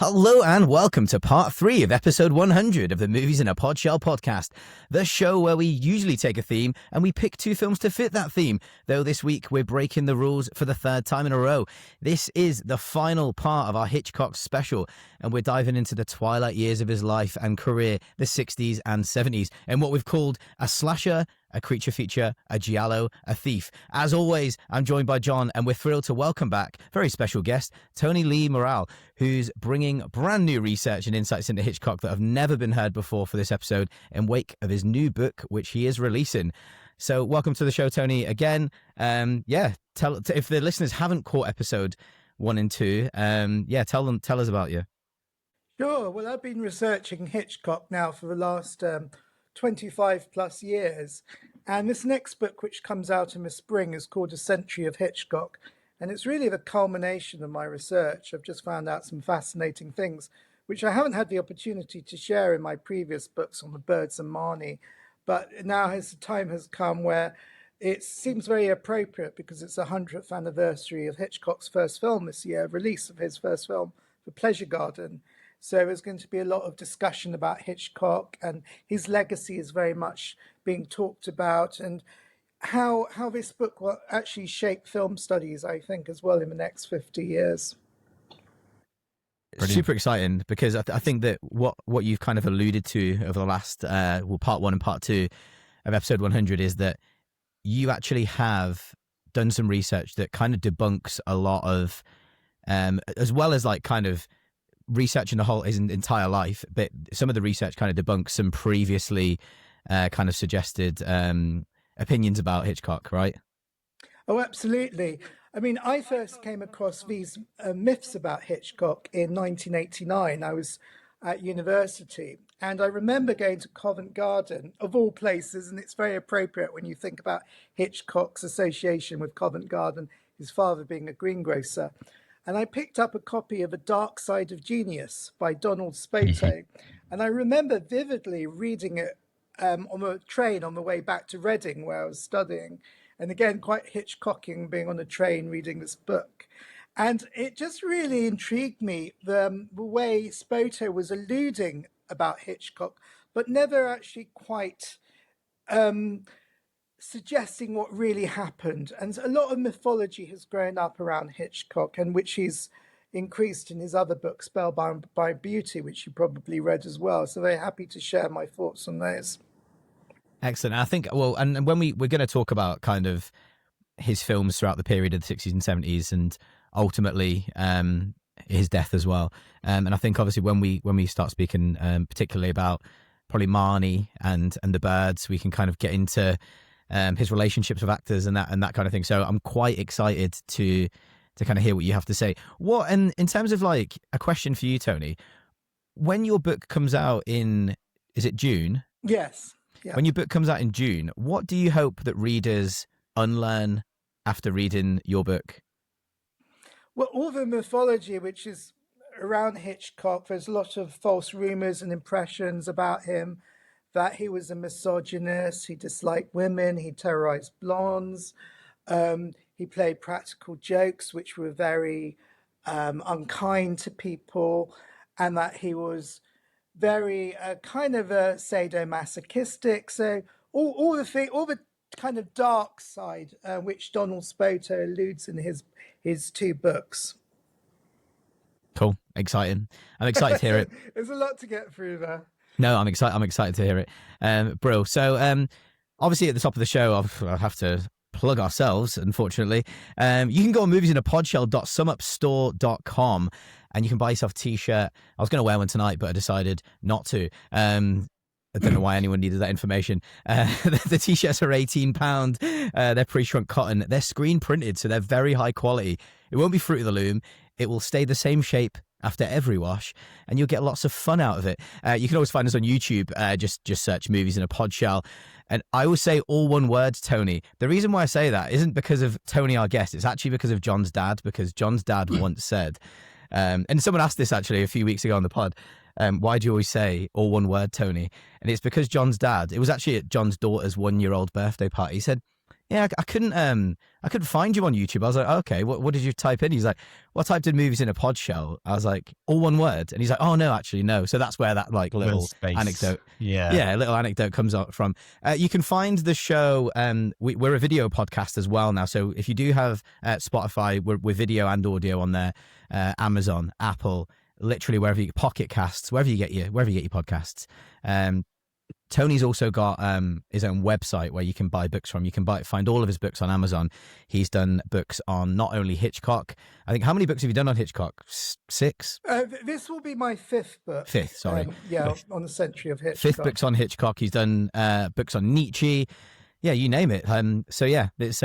Hello and welcome to part 3 of episode 100 of the Movies in a Podshell podcast, the show where we usually take a theme and we pick 2 films to fit that theme, though this week we're breaking the rules for the 3rd time in a row. This is the final part of our Hitchcock special, and we're diving into the twilight years of his life and career, the 60s and 70s, and what we've called a slasher, a creature feature, a giallo, a thief. As always, I'm joined by John, and we're thrilled to welcome back very special guest, Tony Lee Morale, who's bringing brand new research and insights into Hitchcock that have never been heard before for this episode in wake of his new book, which he is releasing. So welcome to the show, Tony, again. Tell if the listeners haven't caught episode 1 and 2, tell us about you. Sure. Well, I've been researching Hitchcock now for the last 25 plus years. And this next book, which comes out in the spring, is called A Century of Hitchcock. And it's really the culmination of my research. I've just found out some fascinating things, which I haven't had the opportunity to share in my previous books on the birds and Marnie. But now the time has come where it seems very appropriate because it's the 100th anniversary of Hitchcock's first film this year, release of his first film, The Pleasure Garden. So there's going to be a lot of discussion about Hitchcock, and his legacy is very much being talked about, and how this book will actually shape film studies, I think, as well in the next 50 years. Brilliant. Super exciting, because I think that what you've kind of alluded to over the last part 1 and part 2 of episode 100 is that you actually have done some research that kind of debunks a lot of, as well as like kind of researching his entire life, but some of the research kind of debunks some previously kind of suggested opinions about Hitchcock, right? Oh, absolutely. I mean, I first came across these myths about Hitchcock in 1989. I was at university, and I remember going to Covent Garden, of all places, and it's very appropriate when you think about Hitchcock's association with Covent Garden, his father being a greengrocer. And I picked up a copy of A Dark Side of Genius by Donald Spoto. And I remember vividly reading it on a train on the way back to Reading, where I was studying. And again, quite Hitchcocking, being on a train reading this book. And it just really intrigued me, the way Spoto was alluding about Hitchcock, but never actually quite suggesting what really happened. And a lot of mythology has grown up around Hitchcock, and which he's increased in his other book, Spellbound by Beauty, which you probably read as well. So very happy to share my thoughts on those. Excellent. I think, well, and when we're going to talk about kind of his films throughout the period of the 60s and 70s, and ultimately his death as well. And I think obviously when we start speaking particularly about probably Marnie and the Birds, we can kind of get into his relationships with actors and that kind of thing. So I'm quite excited to kind of hear what you have to say. What, and in terms of like a question for you, Tony, when your book comes out in, is it June? Yes. Yeah. When your book comes out in June, what do you hope that readers unlearn after reading your book? Well, all the mythology which is around Hitchcock, there's a lot of false rumors and impressions about him, that he was a misogynist, he disliked women, he terrorized blondes, he played practical jokes which were very unkind to people, and that he was very kind of sadomasochistic. So all the kind of dark side which Donald Spoto alludes in his 2 books. Cool, exciting. I'm excited to hear it. There's a lot to get through there. No, I'm excited to hear it. Brill. So obviously at the top of the show, I'll have to plug ourselves, unfortunately. You can go on moviesinapodshell.sumupstore.com and you can buy yourself a t-shirt. I was going to wear one tonight, but I decided not to. I don't know why anyone needed that information. The t-shirts are £18. They're pre-shrunk cotton. They're screen printed, so they're very high quality. It won't be Fruit of the Loom. It will stay the same shape after every wash, and you'll get lots of fun out of it. You can always find us on YouTube. Just search Movies in a Podshell. And I always say all one word, Tony. The reason why I say that isn't because of Tony, our guest. It's actually because of John's dad, because John's dad once said, and someone asked this actually a few weeks ago on the pod, why do you always say all one word, Tony? And it's because John's dad, it was actually at John's daughter's 1-year-old birthday party. He said, yeah, I couldn't find you on YouTube. I was like, okay, what did you type in? He's like, well, I typed in movies in a pod shell. I was like, all one word. And he's like, oh no, actually no. So that's where that like little anecdote, a little anecdote comes out from. You can find the show. We're a video podcast as well now. So if you do have Spotify, we're video and audio on there. Amazon, Apple, literally wherever you Pocket Casts, wherever you get your podcasts. Tony's also got his own website where you can buy books from. You can find all of his books on Amazon. He's done books on not only Hitchcock. I think, how many books have you done on Hitchcock? 6? This will be my 5th book. 5th, sorry. On the century of Hitchcock. 5th books on Hitchcock. He's done books on Nietzsche. Yeah, you name it. So yeah, it's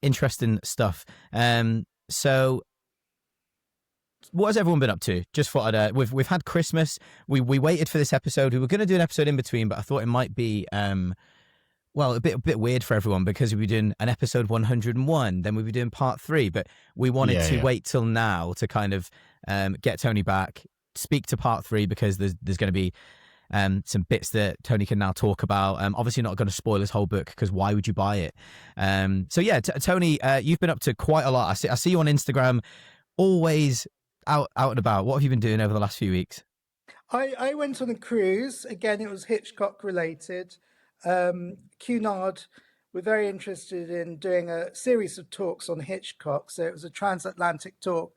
interesting stuff. So what has everyone been up to? Just thought we've had Christmas. We waited for this episode. We were going to do an episode in between, but I thought it might be a bit weird for everyone because we'd be doing an episode 101, then we'd be doing part 3. But we wanted to wait till now to kind of get Tony back, speak to part 3, because there's going to be some bits that Tony can now talk about. Obviously not going to spoil his whole book, because why would you buy it? So yeah, Tony, you've been up to quite a lot. I see you on Instagram, always out and about. What have you been doing over the last few weeks? I went on a cruise. Again, it was Hitchcock related. Cunard were very interested in doing a series of talks on Hitchcock. So it was a transatlantic talk.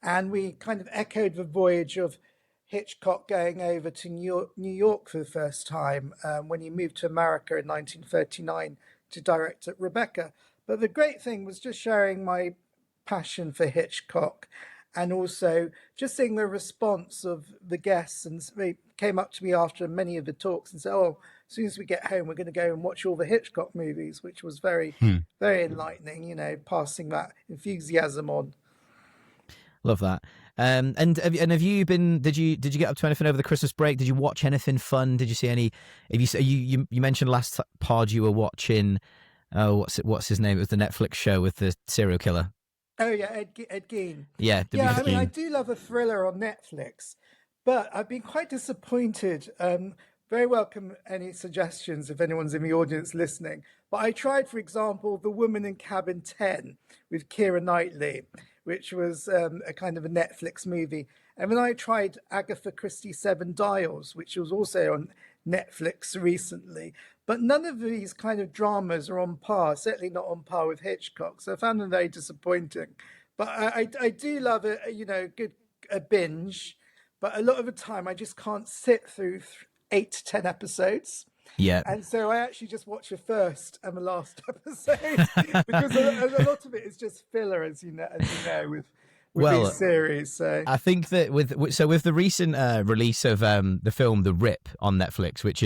And we kind of echoed the voyage of Hitchcock going over to New York for the first time when he moved to America in 1939 to direct at Rebecca. But the great thing was just sharing my passion for Hitchcock, and also just seeing the response of the guests. And they came up to me after many of the talks and said, oh, as soon as we get home, we're going to go and watch all the Hitchcock movies, which was very, very enlightening, passing that enthusiasm on. Love that. And have you been? Did you get up to anything over the Christmas break? Did you watch anything fun? Did you see any? You mentioned last pod you were watching. Oh, what's his name? It was the Netflix show with the serial killer. Oh yeah, Ed Gein. Yeah, I mean, I do love a thriller on Netflix, but I've been quite disappointed. Very welcome any suggestions if anyone's in the audience listening. But I tried, for example, The Woman in Cabin 10 with Keira Knightley, which was a kind of a Netflix movie. And then I tried Agatha Christie's Seven Dials, which was also on Netflix recently. But none of these kind of dramas are on par, certainly not on par with Hitchcock. So I found them very disappointing. But I do love a binge. But a lot of the time I just can't sit through 8 to 10 episodes. Yeah. And so I actually just watch the first and the last episode because a lot of it is just filler, as you know with these series. So I think that with the recent release of the film The Rip on Netflix, which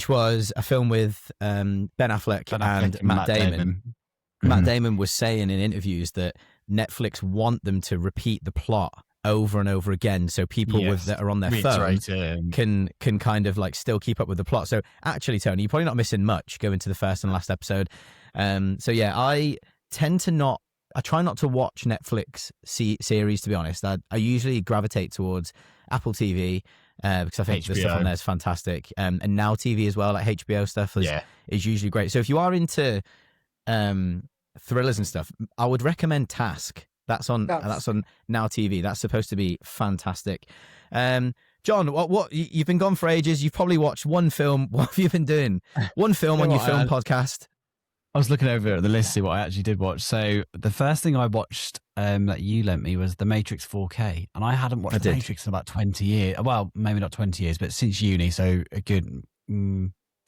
was a film with Ben Affleck and Matt Damon. Matt Damon was saying in interviews that Netflix want them to repeat the plot over and over again, so people that are on their phone can kind of like still keep up with the plot. So actually, Tony, you're probably not missing much going to the first and last episode. So yeah, I try not to watch Netflix series, to be honest. I usually gravitate towards Apple TV because I think HBO. The stuff on there is fantastic, and Now TV as well, like HBO stuff is usually great. So if you are into thrillers and stuff, I would recommend Task. That's on Now TV. That's supposed to be fantastic. John, what you've been gone for ages. You've probably watched one film. What have you been doing? One film on your film podcast. I was looking over at the list to see what I actually did watch. So the first thing I watched that you lent me was The Matrix 4K, and I hadn't watched The Matrix in about 20 years. Well, maybe not 20 years, but since uni. So a good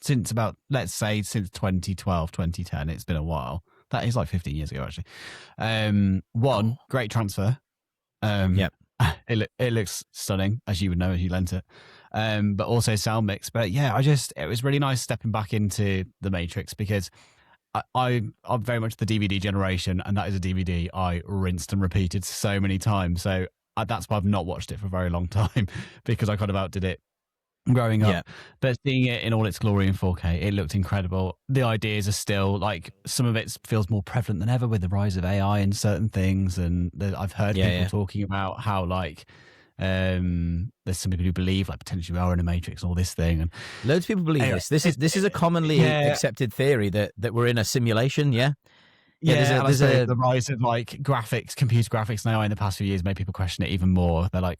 since about, let's say, since 2012, 2010. It's been a while. That is like 15 years ago, actually. Great transfer. Yep. It looks stunning, as you would know, as you lent it. But also sound mix. But yeah, it was really nice stepping back into The Matrix, because I'm very much the DVD generation, and that is a DVD I rinsed and repeated so many times. So that's why I've not watched it for a very long time, because I kind of outdid it growing up. But seeing it in all its glory in 4K, it looked incredible. The ideas are still like, some of it feels more prevalent than ever with the rise of AI and certain things. And I've heard people talking about how like There's some people who believe like potentially we are in a matrix and all this thing, and Loads of people believe anyway, this. This is a commonly accepted theory that we're in a simulation. Yeah. Yeah, There's the rise of like graphics, computer graphics now in the past few years made people question it even more. They're like,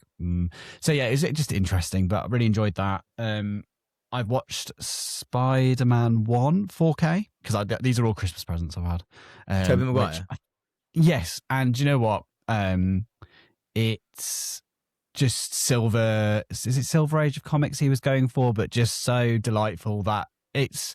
so yeah, is it just interesting? But I really enjoyed that. I've watched Spider-Man 1 4K because these are all Christmas presents I've had. Tobey Maguire. Yes, and you know what? It's just Silver. Is it Silver Age of comics he was going for? But just so delightful that it's.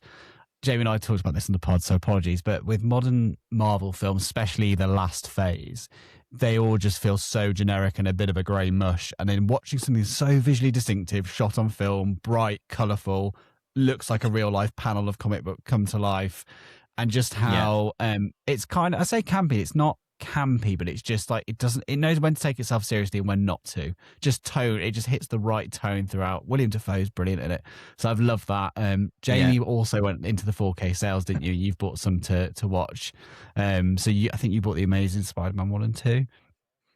Jamie and I talked about this in the pod, so apologies. But with modern Marvel films, especially the last phase, they all just feel so generic and a bit of a grey mush. And then watching something so visually distinctive, shot on film, bright, colourful, looks like a real life panel of comic book come to life, and just how it's kind of, I say campy, it's not campy, but it's just like it knows when to take itself seriously and when not to. Just tone, it just hits the right tone throughout. William Dafoe's brilliant in it, so I've loved that. Jamie also went into the 4K sales, didn't you? You've bought some to watch. So I think you bought the Amazing Spider-Man 1 and 2.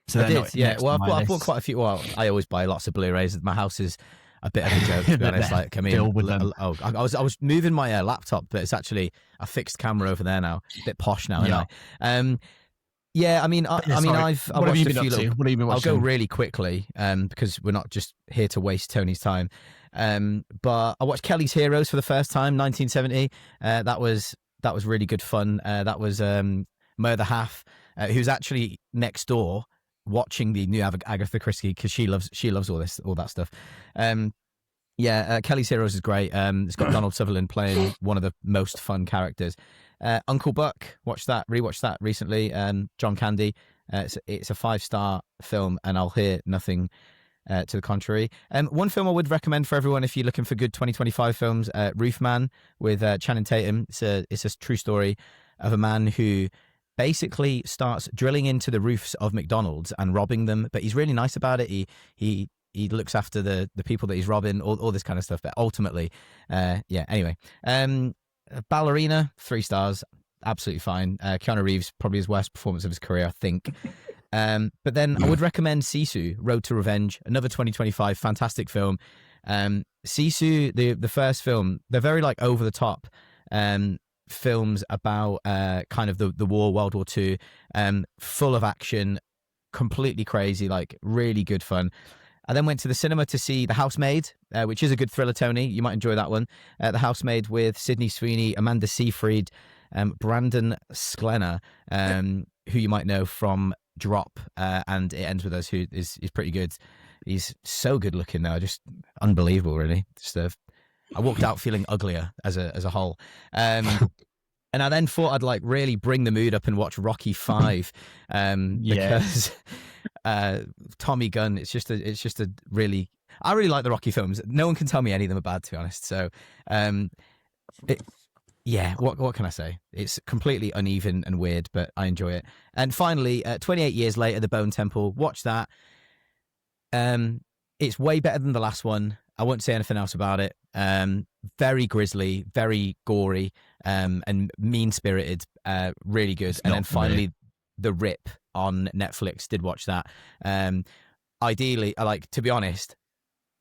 So I did, yeah. Well, I've bought quite a few. Well, I always buy lots of Blu-rays. My house is a bit of a joke, to be honest. Like, I mean, I was moving my laptop, but it's actually a fixed camera over there now. A bit posh now, isn't I? Yeah, I mean, I've watched a few little. What have you been watching? I'll go really quickly, because we're not just here to waste Tony's time. But I watched Kelly's Heroes for the first time, 1970. That was really good fun. That was my other half, who's actually next door watching the new Agatha Christie because she loves all that stuff. Kelly's Heroes is great. It's got Donald Sutherland playing one of the most fun characters. Uncle Buck, rewatched that recently. John Candy. It's a 5-star film, and I'll hear nothing to the contrary. One film I would recommend for everyone if you're looking for good 2025 films, Roofman with Channing Tatum. It's a true story of a man who basically starts drilling into the roofs of McDonald's and robbing them, but he's really nice about it. He looks after the people that he's robbing, all this kind of stuff. But ultimately, anyway. Ballerina, 3 stars, absolutely fine. Keanu Reeves, probably his worst performance of his career, I think. But then I would recommend Sisu, Road to Revenge, another 2025 fantastic film. Sisu, the first film, they're very like over the top films about kind of the war, World War II, full of action, completely crazy, like really good fun. I then went to the cinema to see The Housemaid, which is a good thriller, Tony. You might enjoy that one. The Housemaid with Sydney Sweeney, Amanda Seyfried, Brandon Sklenner, who you might know from Drop, and It Ends With Us, who is pretty good. He's so good looking now, just unbelievable, really. I walked out feeling uglier as a whole. And I then thought I'd like really bring the mood up and watch Rocky 5, because Tommy Gunn. It's just a really. I really like the Rocky films. No one can tell me any of them are bad, to be honest. So, what can I say? It's completely uneven and weird, but I enjoy it. And finally, 28 years later, The Bone Temple. Watch that. It's way better than the last one. I won't say anything else about it. Very grisly, very gory, and mean-spirited. Really good. And then finally, The Rip on Netflix. Did watch that. Ideally, to be honest,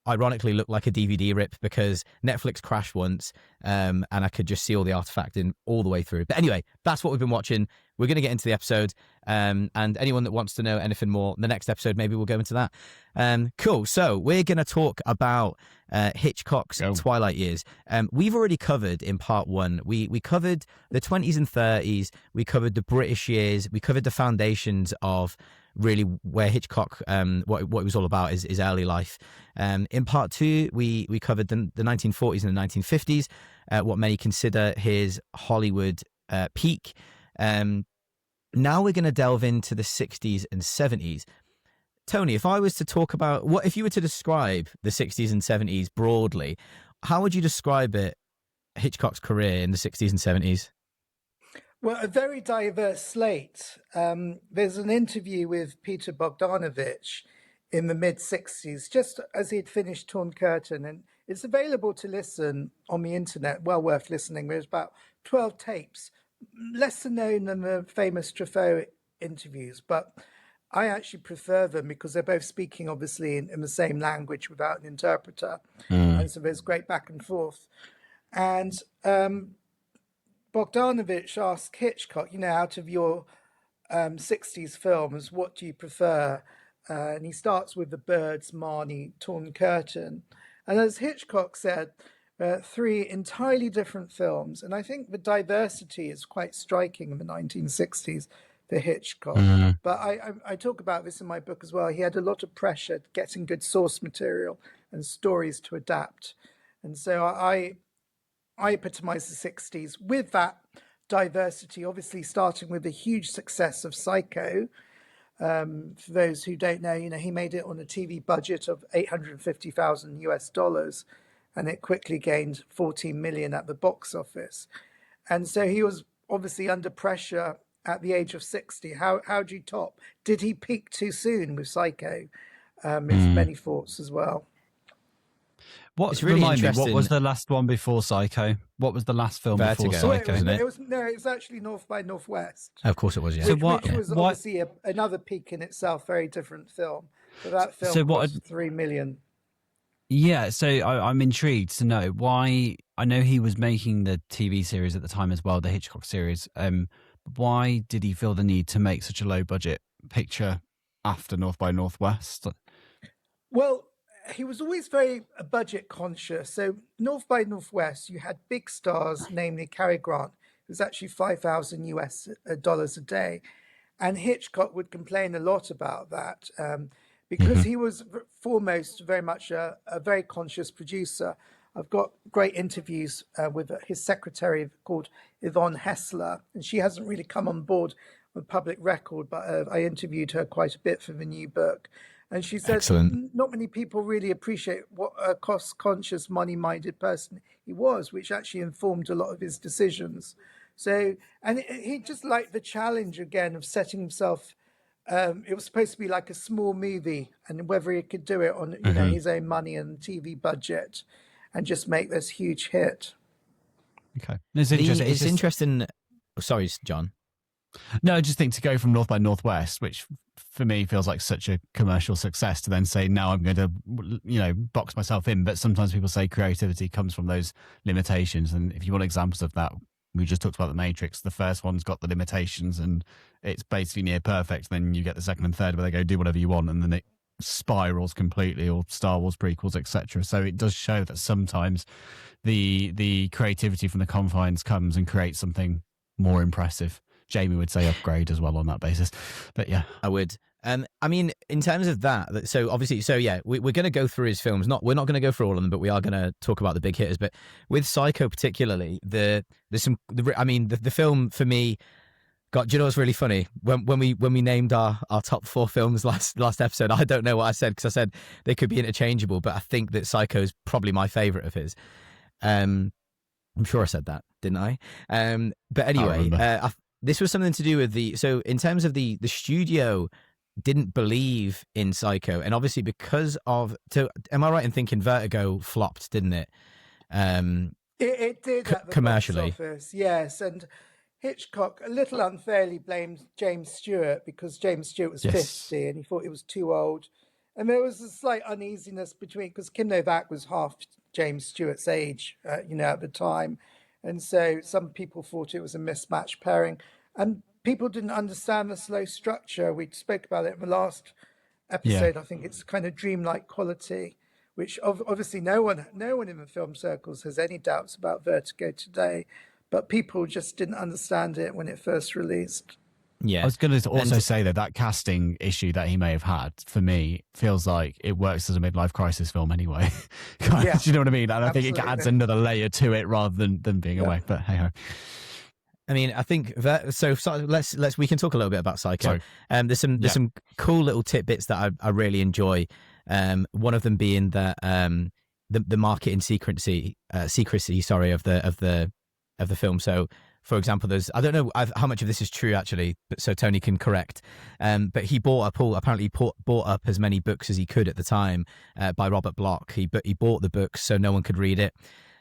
ironically looked like a DVD rip because Netflix crashed once, and I could just see all the artifacting all the way through. But anyway, that's what we've been watching. We're going to get into the episode, and anyone that wants to know anything more, the next episode, maybe we'll go into that. Cool. So we're going to talk about Hitchcock's Twilight years. We've already covered in part 1. We covered the 20s and 30s. We covered the British years. We covered the foundations of really where Hitchcock, what it was all about, is early life. In part 2, we covered the 1940s and the 1950s, what many consider his Hollywood peak. Now we're going to delve into the 60s and 70s. Tony, if I was to talk about if you were to describe the 60s and 70s broadly, how would you describe Hitchcock's career in the 60s and 70s? Well, a very diverse slate. There's an interview with Peter Bogdanovich in the mid-60s, just as he'd finished Torn Curtain, and it's available to listen on the internet, well worth listening. There's about 12 tapes, lesser known than the famous Truffaut interviews, but I actually prefer them because they're both speaking obviously in the same language without an interpreter, and so there's great back and forth. And Bogdanovich asked Hitchcock, out of your 60s films, what do you prefer? And he starts with The Birds, Marnie, Torn Curtain. And as Hitchcock said, three entirely different films. And I think the diversity is quite striking in the 1960s for Hitchcock. But I talk about this in my book as well. He had a lot of pressure getting good source material and stories to adapt. And so I epitomize the 60s with that diversity, obviously starting with the huge success of Psycho. For those who don't know, he made it on a TV budget of $850,000 and it quickly gained 14 million at the box office. And so he was obviously under pressure at the age of 60. How do you top? Did he peak too soon with Psycho? It's many thoughts as well. It's really interesting. What was the last one before Psycho? What was the last film before Psycho? It was actually North by Northwest. Of course it was, yeah. Which was obviously another peak in itself, very different film. But that film cost 3 million. Yeah, so I'm intrigued to know why. I know he was making the TV series at the time as well, the Hitchcock series. Why did he feel the need to make such a low budget picture after North by Northwest? Well, he was always very budget conscious. So North by Northwest, you had big stars, namely Cary Grant, who was actually $5,000 a day. And Hitchcock would complain a lot about that because he was foremost very much a very conscious producer. I've got great interviews with his secretary called Yvonne Hessler, and she hasn't really come on board with public record, but I interviewed her quite a bit for the new book. And she said not many people really appreciate what a cost-conscious, money-minded person he was, which actually informed a lot of his decisions. So, and he just liked the challenge again of setting himself. It was supposed to be like a small movie, and whether he could do it on his own money and TV budget, and just make this huge hit. Okay, it's interesting. It's interesting. Oh, sorry, John. No, I just think to go from North by Northwest, which for me feels like such a commercial success, to then say, now I'm going to, box myself in. But sometimes people say creativity comes from those limitations. And if you want examples of that, we just talked about The Matrix. The first one's got the limitations and it's basically near perfect. Then you get the second and third where they go, do whatever you want. And then it spirals completely, or Star Wars prequels, etc. So it does show that sometimes the creativity from the confines comes and creates something more impressive. Jamie would say upgrade as well on that basis, but yeah, I would. I mean, in terms of that, so obviously, we're going to go through his films. We're not going to go through all of them, but we are going to talk about the big hitters. But with Psycho particularly, the film for me. God, do you know what's really funny? When we named our top 4 films last episode, I don't know what I said because I said they could be interchangeable, but I think that Psycho is probably my favourite of his. I'm sure I said that, didn't I? But anyway, this was something to do with so in terms of the studio didn't believe in Psycho, and obviously because of, am I right in thinking Vertigo flopped, didn't it? It did at the commercially, box office, yes, and Hitchcock a little unfairly blamed James Stewart because James Stewart was 50 and he thought he was too old. And there was a slight uneasiness because Kim Novak was half James Stewart's age, at the time. And so some people thought it was a mismatched pairing. And people didn't understand the slow structure. We spoke about it in the last episode. I think it's kind of dreamlike quality, which obviously no one in the film circles has any doubts about Vertigo today. But people just didn't understand it when it first released. Yeah, I was going to also say that casting issue that he may have had, for me, feels like it works as a midlife crisis film anyway. Do you know what I mean? And I think it adds another layer to it rather than being away. But hey ho. I mean, I think that. So we can talk a little bit about Psycho. There's some cool little tidbits that I really enjoy. One of them being that the marketing secrecy of the film. So, for example, I don't know how much of this is true actually, but so Tony can correct. But he bought up as many books as he could at the time by Robert Bloch. He bought the books so no one could read it.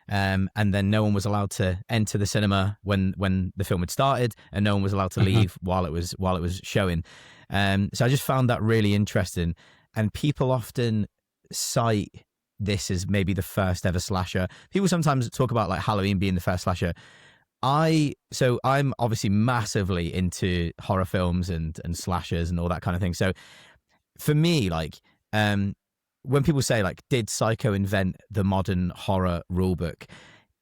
And then no one was allowed to enter the cinema when the film had started, and no one was allowed to leave while it was showing. So I just found that really interesting. And people often cite this as maybe the first ever slasher. People sometimes talk about like Halloween being the first slasher. I'm obviously massively into horror films and slashers and all that kind of thing. So for me, like, when people say like, did Psycho invent the modern horror rulebook?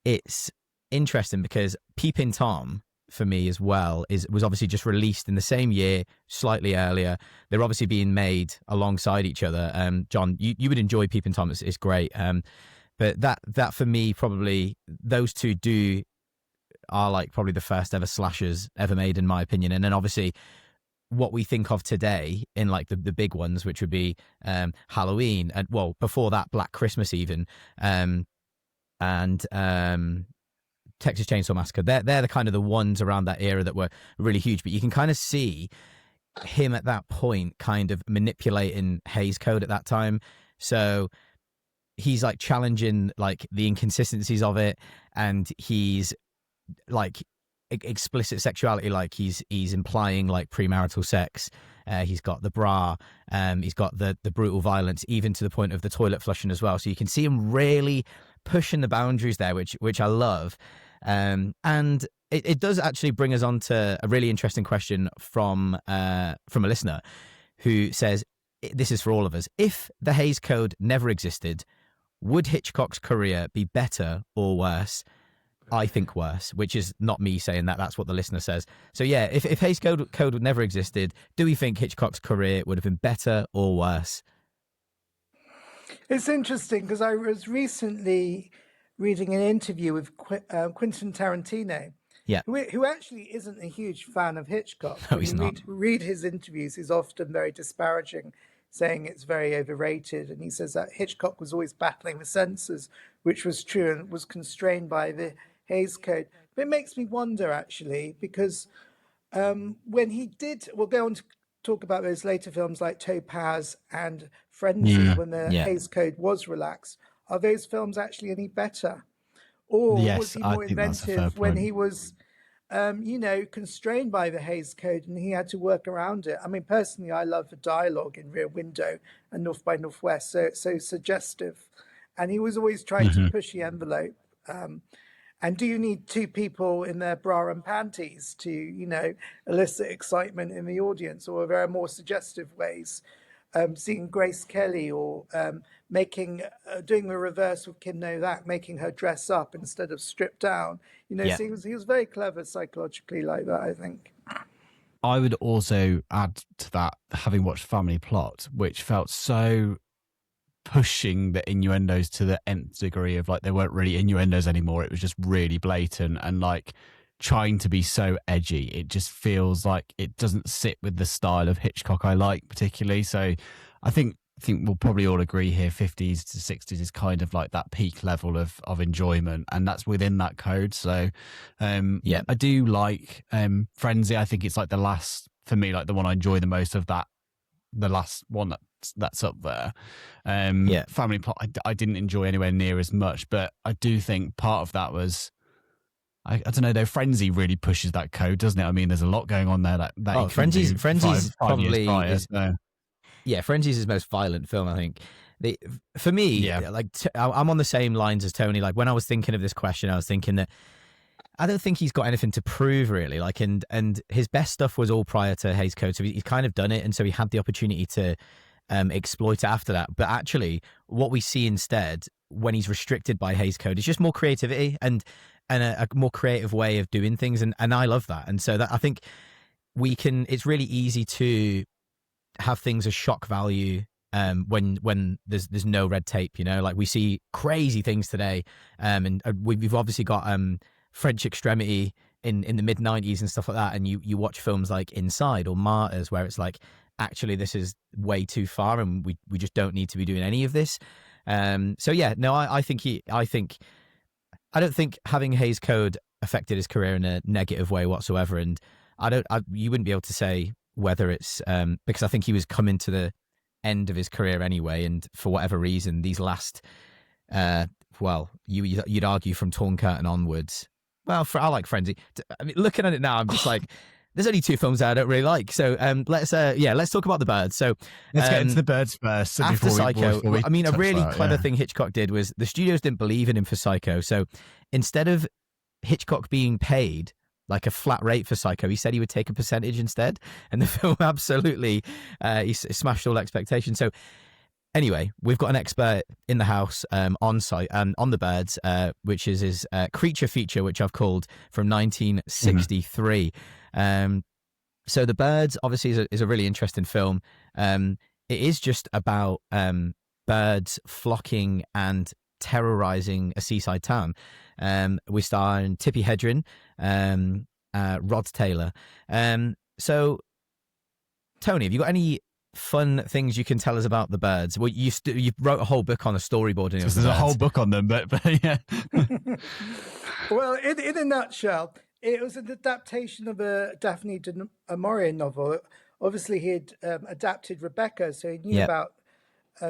It's interesting because Peeping Tom, for me as well, was obviously just released in the same year, slightly earlier. They're obviously being made alongside each other. John, you would enjoy Peeping Tom. It's great. But that for me, probably those two are like probably the first ever slashers ever made, in my opinion. And then obviously what we think of today in like the big ones, which would be Halloween, and well, before that, Black Christmas even, and Texas Chainsaw Massacre. They're the kind of the ones around that era that were really huge. But you can kind of see him at that point kind of manipulating Hays Code at that time. So he's like challenging like the inconsistencies of it, and he's like explicit sexuality, like he's implying like premarital sex. He's got the bra, he's got the brutal violence, even to the point of the toilet flushing as well. So you can see him really pushing the boundaries there, which I love. And it does actually bring us on to a really interesting question from a listener who says, this is for all of us: if the Hays Code never existed, would Hitchcock's career be better or worse? I think worse, which is not me saying that. That's what the listener says. So yeah, if Hays Code would never existed, do we think Hitchcock's career would have been better or worse? It's interesting because I was recently reading an interview with Quentin Tarantino, Yeah. who actually isn't a huge fan of Hitchcock. No, he's not. Read his interviews, he's often very disparaging, saying it's very overrated. And he says that Hitchcock was always battling the censors, which was true, and was constrained by the Hays Code. But it makes me wonder, actually, because when he did, we'll go on to talk about those later films like Topaz and Frenzy, when the Hays Code was relaxed. Are those films actually any better? Or was he more inventive when he was, constrained by the Hays Code and he had to work around it? I mean, personally, I love the dialogue in Rear Window and North by Northwest, so it's so suggestive. And he was always trying to push the envelope. And do you need two people in their bra and panties to, elicit excitement in the audience? Or are there more suggestive ways? Seeing Grace Kelly, or doing the reverse with Kim Novak, making her dress up instead of strip down. So he was very clever psychologically like that, I think. I would also add to that, having watched Family Plot, which felt so pushing the innuendos to the nth degree of like, they weren't really innuendos anymore. It was just really blatant and like trying to be so edgy. It just feels like it doesn't sit with the style of Hitchcock I like particularly. So I think we'll probably all agree here 50s to 60s is kind of like that peak level of enjoyment, and that's within that code. So I do like Frenzy. I think it's like the last, for me, like the one I enjoy the most of that, the last one that's up there. Family Plot I didn't enjoy anywhere near as much, but I do think part of that was, I don't know though, Frenzy really pushes that code, doesn't it? I mean, there's a lot going on there that Frenzy's probably is, Frenzy's his most violent film, I think. For me, I'm on the same lines as Tony. Like, when I was thinking of this question, I was thinking that I don't think he's got anything to prove really. Like, and his best stuff was all prior to Hays Code, so he's kind of done it, and so he had the opportunity to exploit it after that. But actually, what we see instead when he's restricted by Hays Code is just more creativity and a more creative way of doing things, and I love that. And so that, I think it's really easy to have things as shock value when there's no red tape, like we see crazy things today, and we've obviously got French Extremity in the mid 90s and stuff like that, and you watch films like Inside or Martyrs where it's like, actually this is way too far and we just don't need to be doing any of this. I don't think having Hays Code affected his career in a negative way whatsoever, and you wouldn't be able to say whether it's because I think he was coming to the end of his career anyway, and for whatever reason these last you'd argue from Torn Curtain onwards, I like Frenzy. I mean, looking at it now, I'm just like, there's only two films I don't really like. So let's talk about the birds. So let's get into the birds first. After Psycho, I mean, a really clever yeah. thing Hitchcock did was the studios didn't believe in him for Psycho. So instead of Hitchcock being paid like a flat rate for Psycho, he said he would take a percentage instead. And the film absolutely he smashed all expectations. So anyway, we've got an expert in the house on site on the birds, which is his creature feature, which I've called from 1963. So the birds obviously is a really interesting film. It is just about birds flocking and terrorizing a seaside town. We star in Tippi Hedren, Rod Taylor. So Tony, have you got any fun things you can tell us about the birds? Well, you wrote a whole book on a storyboard. There's a whole book on them, but yeah. Well, in a nutshell, it was an adaptation of a Daphne du Maurier novel. Obviously, he had adapted Rebecca, so he knew about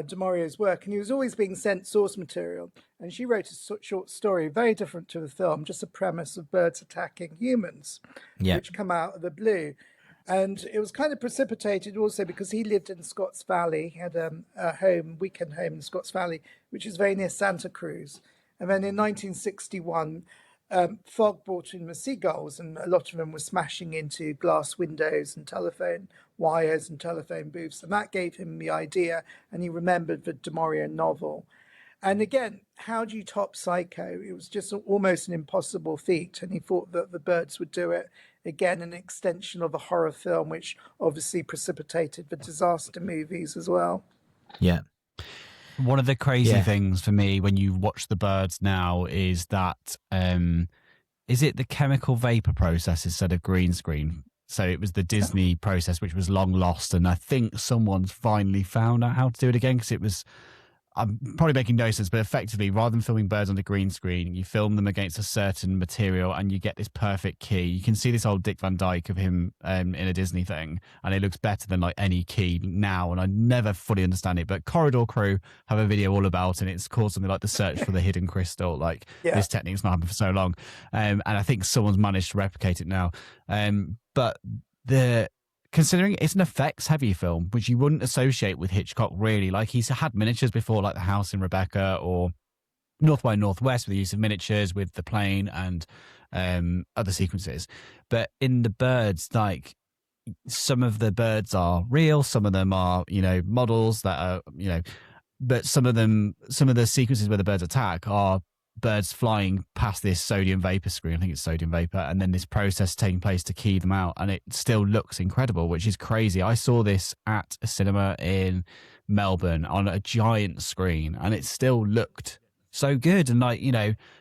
du Maurier's work, and he was always being sent source material. And she wrote a short story, very different to the film, just a premise of birds attacking humans, which come out of the blue. And it was kind of precipitated also because he lived in Scots Valley. He had a weekend home in Scots Valley, which is very near Santa Cruz. And then in 1961, fog brought in the seagulls, and a lot of them were smashing into glass windows and telephone wires and telephone booths. And that gave him the idea, and he remembered the du Maurier novel. And again, how do you top Psycho? It was just almost an impossible feat, and he thought that the birds would do it. Again, an extension of a horror film, which obviously precipitated the disaster movies as well. Yeah. One of the crazy things for me when you watch the birds now is that, is it the chemical vapor process instead of green screen? So it was the Disney process, which was long lost. And I think someone's finally found out how to do it again, because it was, I'm probably making no sense, but effectively, rather than filming birds on the green screen, you film them against a certain material and you get this perfect key. You can see this old Dick Van Dyke of him in a Disney thing, and it looks better than like any key now. And I never fully understand it, but Corridor Crew have a video all about it, and it's called something like The Search for the Hidden Crystal. Like this technique's not happened for so long. And I think someone's managed to replicate it now. But considering it's an effects heavy film, which you wouldn't associate with Hitchcock really. Like he's had miniatures before, like the house in Rebecca or North by Northwest, with the use of miniatures with the plane and other sequences. But in the birds, like some of the birds are real, some of them are, models that are, but some of the sequences where the birds attack are birds flying past this sodium vapor screen. I think it's sodium vapor, and then this process taking place to key them out, and it still looks incredible, which is crazy. I saw this at a cinema in Melbourne on a giant screen, and it still looked so good. And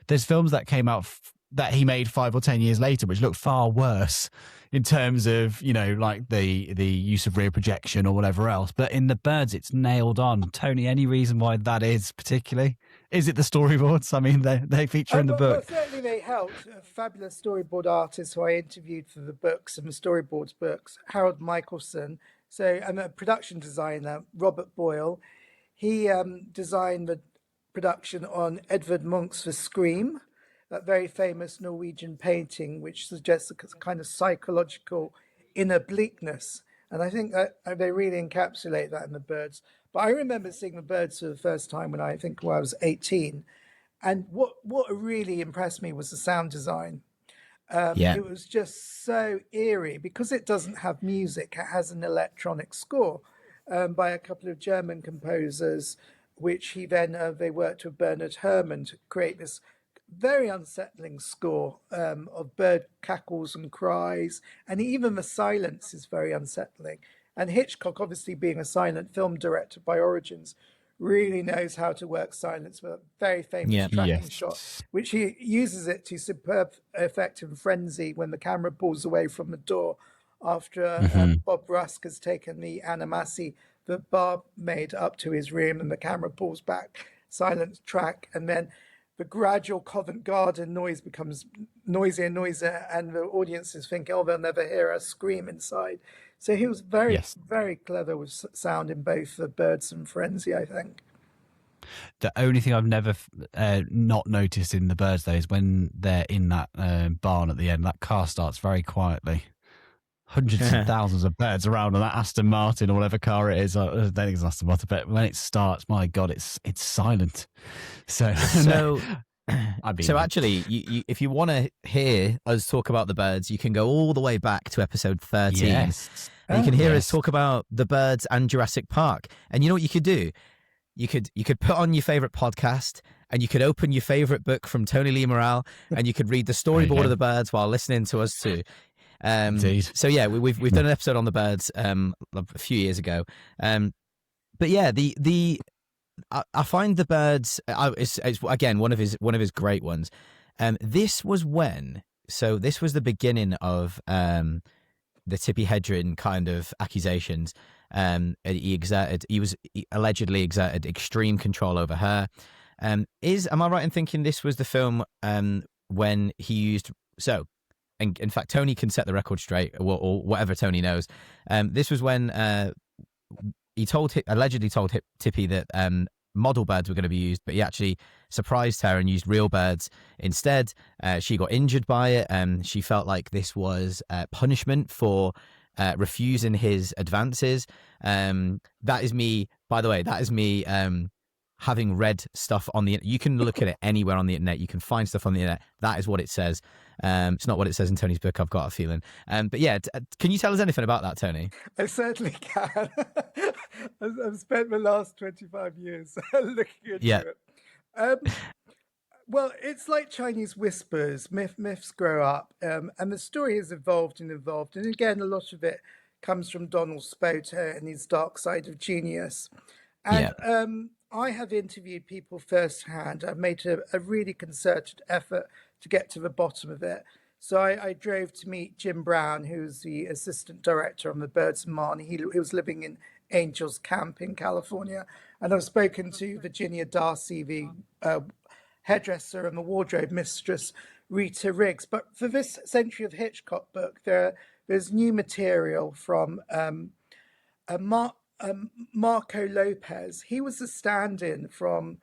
there's films that came out that he made 5 or 10 years later, which looked far worse in terms of, like the use of rear projection or whatever else. But in the birds, it's nailed on. Tony, any reason why that is particularly? Is it the storyboards? I mean, they feature in the book. Well, certainly they helped. A fabulous storyboard artist who I interviewed for the books and the storyboards books, Harold Michelson. So I'm a production designer, Robert Boyle. He designed the production on Edvard Munch's The Scream, that very famous Norwegian painting, which suggests a kind of psychological inner bleakness. And I think that they really encapsulate that in the birds. But I remember seeing the birds for the first time when I was 18. And what really impressed me was the sound design. It was just so eerie because it doesn't have music. It has an electronic score by a couple of German composers, which they worked with Bernard Herrmann to create this very unsettling score of bird cackles and cries, and even the silence is very unsettling. And Hitchcock, obviously being a silent film director by origins, really knows how to work silence with a very famous tracking shot, which he uses it to superb effect in Frenzy when the camera pulls away from the door after Bob Rusk has taken the Anna-Massey, the barmaid, up to his room, and the camera pulls back, silent track, and then the gradual Covent Garden noise becomes noisier and noisier, and the audiences think, oh, they'll never hear us scream inside. So he was very, very clever with sound in both the Birds and Frenzy, I think. The only thing I've never not noticed in the Birds, though, is when they're in that barn at the end, that car starts very quietly. hundreds of thousands of birds around on that Aston Martin or whatever car it is. I don't think it's an Aston Martin, but when it starts, my God, it's silent. So so actually, if you want to hear us talk about the birds, you can go all the way back to episode 13. Yes. And you can hear us talk about the birds and Jurassic Park. And you know what you could do? You could put on your favorite podcast, and you could open your favorite book from Tony Lee Morale, and you could read the storyboard of the birds while listening to us too. Indeed. So yeah, we've done an episode on the birds a few years ago. But yeah, I find the birds it's again one of his great ones. This was the beginning of the Tippi Hedren kind of accusations. He allegedly exerted extreme control over her. Am I right in thinking this was the film when he used and in fact Tony can set the record straight, or whatever Tony knows. This was when he allegedly told Tippi that model birds were going to be used, but he actually surprised her and used real birds instead. She got injured by it. She felt like this was punishment for refusing his advances. That is me, by the way, having read stuff on the internet. You can look at it anywhere on the internet. You can find stuff on the internet. That is what it says. It's not what it says in Tony's book, I've got a feeling. But yeah, can you tell us anything about that, Tony? I certainly can. I've spent the last 25 years looking into it. Well, it's like Chinese whispers. Myths grow up, and the story has evolved. And again, a lot of it comes from Donald Spoto and his dark side of genius. And I have interviewed people firsthand. I've made a really concerted effort to get to the bottom of it. So I drove to meet Jim Brown, who's the assistant director on the Birds and Marnie. He was living in Angels Camp in California. And I've spoken to Virginia Darcy, the hairdresser and the wardrobe mistress, Rita Riggs. But for this Century of Hitchcock book, there's new material from Marco Lopez. He was the stand-in from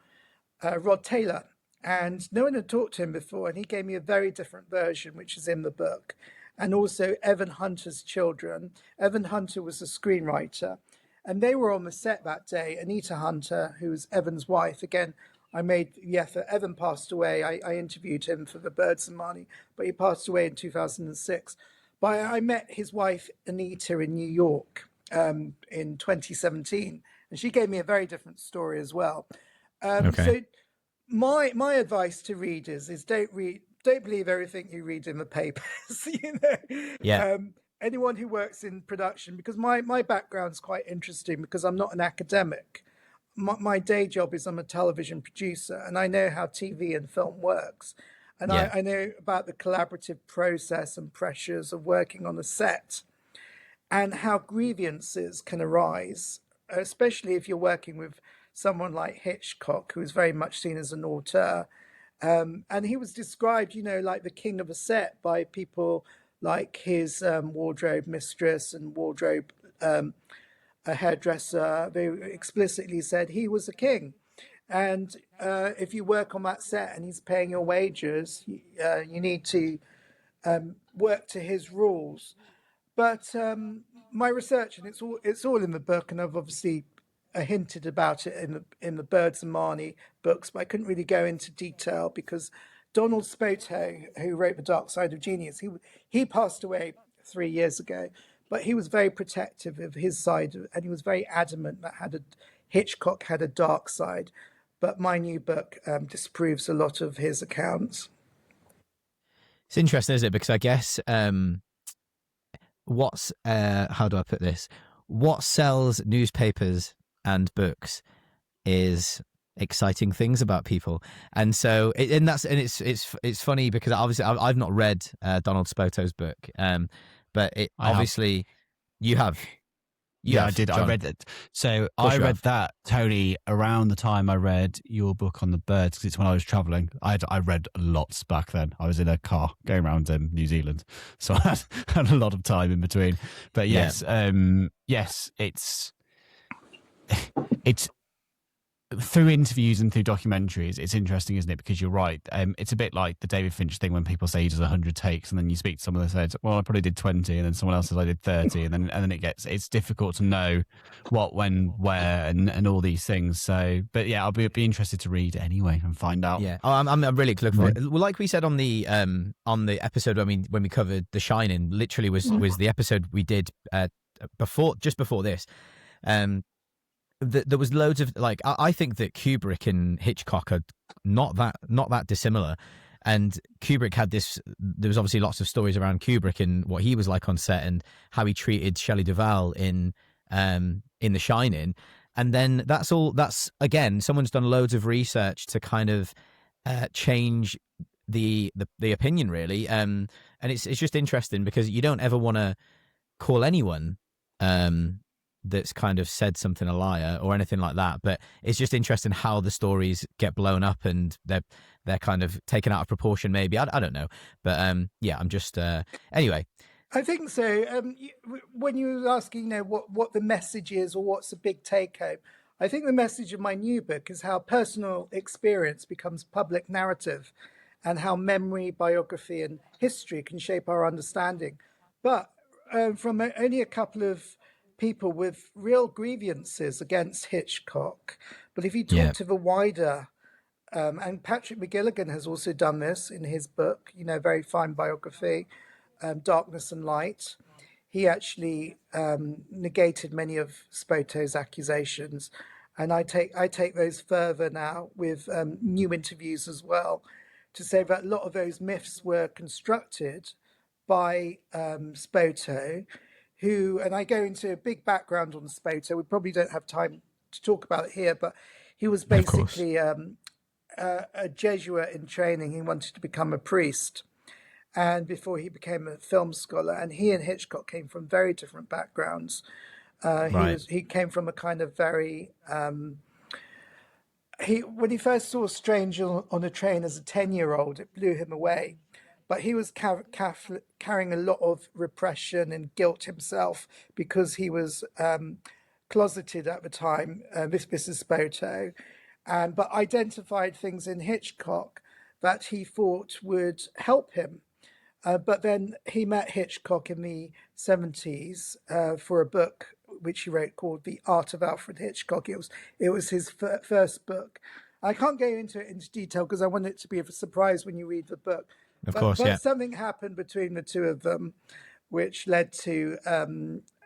Rod Taylor, and no one had talked to him before, and he gave me a very different version, which is in the book. And also Evan Hunter's children. Evan Hunter was a screenwriter, and they were on the set that day. Anita Hunter, who was Evan's wife, again, I made the effort. Evan passed away. I interviewed him for the Birds and Marnie, but he passed away in 2006. But I met his wife, Anita, in New York in 2017, and she gave me a very different story as well. So my advice to readers is don't believe everything you read in the papers. Anyone who works in production, because my background's quite interesting, because I'm not an academic. My day job is I'm a television producer, and I know how TV and film works, and I know about the collaborative process and pressures of working on a set, and how grievances can arise, especially if you're working with someone like Hitchcock, who is very much seen as an auteur. And he was described, like the king of a set by people like his wardrobe mistress and wardrobe a hairdresser. They explicitly said he was a king. And if you work on that set and he's paying your wages, you need to work to his rules. But my research, and it's all in the book, and I've obviously hinted about it in the Birds and Marnie books, but I couldn't really go into detail because Donald Spoto, who wrote The Dark Side of Genius, he passed away 3 years ago, but he was very protective of his side, and he was very adamant that Hitchcock had a dark side. But my new book disproves a lot of his accounts. It's interesting, isn't it? Because I guess how do I put this? What sells newspapers and books is exciting things about people, and so it's funny because obviously I've not read Donald Spoto's book, but obviously you have. I did. John. I read it. So I read that, Tony, around the time I read your book on the birds, because it's when I was traveling. I read lots back then. I was in a car going around New Zealand, so I had a lot of time in between. But yes, yes, it's through interviews and through documentaries, it's interesting, isn't it? Because you're right. It's a bit like the David Finch thing when people say he does 100 takes, and then you speak to someone that says, "Well, I probably did 20," and then someone else says, "I did 30," and then it's difficult to know what, when, where, and all these things. So, but yeah, I'll be interested to read anyway and find out. Yeah, I'm really looking for it. Well, like we said on the episode when we covered The Shining, literally was the episode we did just before this. There was loads of I think that Kubrick and Hitchcock are not that dissimilar, and Kubrick had this. There was obviously lots of stories around Kubrick and what he was like on set and how he treated Shelley Duvall in The Shining, and then that's again someone's done loads of research to kind of change the opinion really, and it's just interesting because you don't ever want to call anyone that's kind of said something a liar or anything like that, but it's just interesting how the stories get blown up and they're kind of taken out of proportion maybe. I don't know, but yeah, I'm just anyway. I think so. When you were asking, what the message is or what's the big take home, I think the message of my new book is how personal experience becomes public narrative and how memory, biography and history can shape our understanding. But from only a couple of people with real grievances against Hitchcock. But if you talk to the wider, and Patrick McGilligan has also done this in his book, very fine biography, Darkness and Light. He actually negated many of Spoto's accusations. And I take those further now with new interviews as well to say that a lot of those myths were constructed by Spoto, who, and I go into a big background on Spoto. We probably don't have time to talk about it here, but he was basically a Jesuit in training. He wanted to become a priest, and before he became a film scholar. And he and Hitchcock came from very different backgrounds. He came from a kind of very when he first saw Stranger on a Train as a 10-year-old, it blew him away. But he was carrying a lot of repression and guilt himself because he was closeted at the time. This is Spoto, but identified things in Hitchcock that he thought would help him. But then he met Hitchcock in the 70s for a book which he wrote called The Art of Alfred Hitchcock. It was his first book. I can't go into detail because I want it to be a surprise when you read the book. But something happened between the two of them, which led to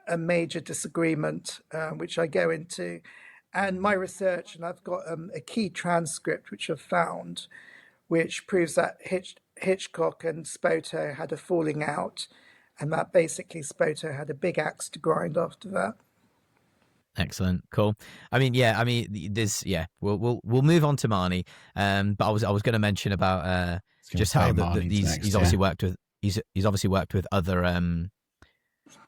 a major disagreement, which I go into. And my research, and I've got a key transcript which I've found, which proves that Hitchcock and Spoto had a falling out, and that basically Spoto had a big axe to grind after that. Excellent, cool. We'll move on to Marnie. But I was going to mention about just how he's obviously worked with he's obviously worked with other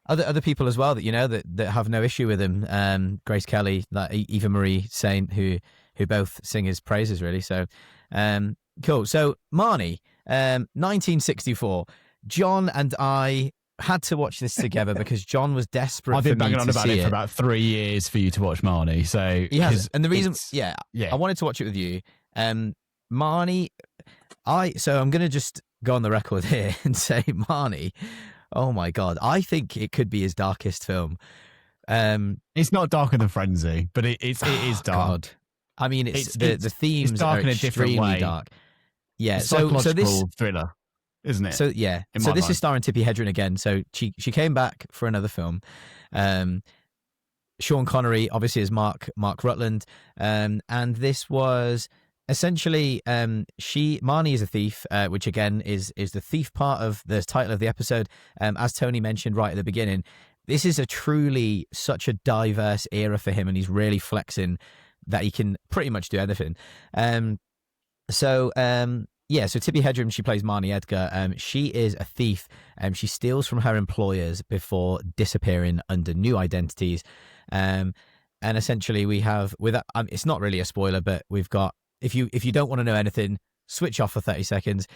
other people as well that that have no issue with him. Grace Kelly, like Eva Marie Saint, who both sing his praises really. So cool. So Marnie, 1964. John and I had to watch this together because John was desperate. I've been for me banging on to about see it for about 3 years for you to watch Marnie. So he has, and the reason, I wanted to watch it with you. Marnie, so I'm going to just go on the record here and say Marnie. Oh my God, I think it could be his darkest film. It's not darker than Frenzy, but it is dark. God. I mean, it's the themes it's dark are in a different extremely way. Dark. Yeah, it's so this thriller, isn't it? So yeah, so this is starring Tippi Hedren again. So she came back for another film. Sean Connery obviously is Mark Rutland, and this was essentially Marnie is a thief, which again is the thief part of the title of the episode. As Tony mentioned right at the beginning, this is such a diverse era for him, and he's really flexing that he can pretty much do anything. So Tippi Hedren, she plays Marnie Edgar. She is a thief. She steals from her employers before disappearing under new identities. And essentially we have, it's not really a spoiler, but we've got, if you don't want to know anything, switch off for 30 seconds.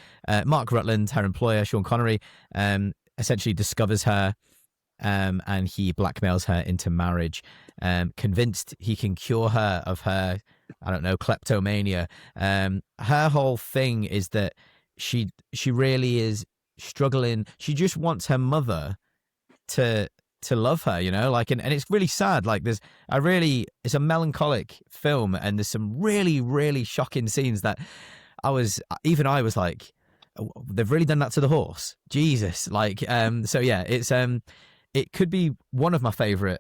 Mark Rutland, her employer, Sean Connery, essentially discovers her, and he blackmails her into marriage, convinced he can cure her of her I don't know, kleptomania. Her whole thing is that she really is struggling. She just wants her mother to love her, like, and it's really sad. Like, it's a melancholic film, and there's some really, really shocking scenes that I was like, oh, they've really done that to the horse, Jesus. Like, so yeah, it's it could be one of my favorite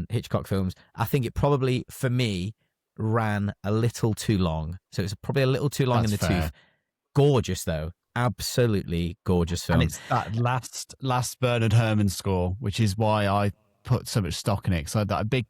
Hitchcock films. I think it probably, for me, ran a little too long, so it's probably a little too long That's in the fair. tooth. Gorgeous though, absolutely gorgeous film. And it's that last Bernard Herrmann score, which is why I put so much stock in it. So that a big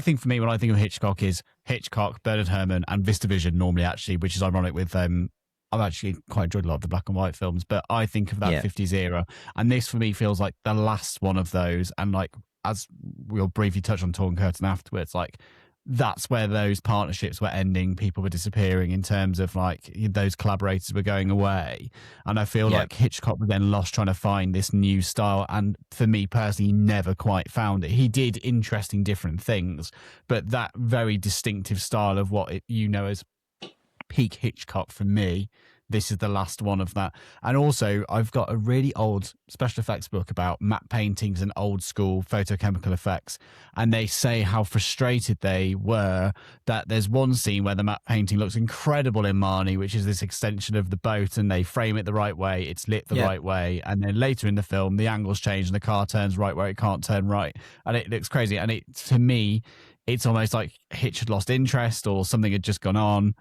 thing for me when I think of Hitchcock is Hitchcock, Bernard Herrmann, and VistaVision normally, actually, which is ironic with I've actually quite enjoyed a lot of the black and white films, but I think of that 50s era, and this for me feels like the last one of those. And like, as we'll briefly touch on Torn Curtain afterwards, like, that's where those partnerships were ending. People were disappearing in terms of like those collaborators were going away. And I feel like Hitchcock was then lost trying to find this new style. And for me personally, he never quite found it. He did interesting different things, but that very distinctive style of what as peak Hitchcock, for me, this is the last one of that. And also, I've got a really old special effects book about matte paintings and old school photochemical effects. And they say how frustrated they were that there's one scene where the matte painting looks incredible in Marnie, which is this extension of the boat, and they frame it the right way, it's lit the right way. And then later in the film, the angles change and the car turns right where it can't turn right. And it looks crazy. And to me, it's almost like Hitch had lost interest or something had just gone on.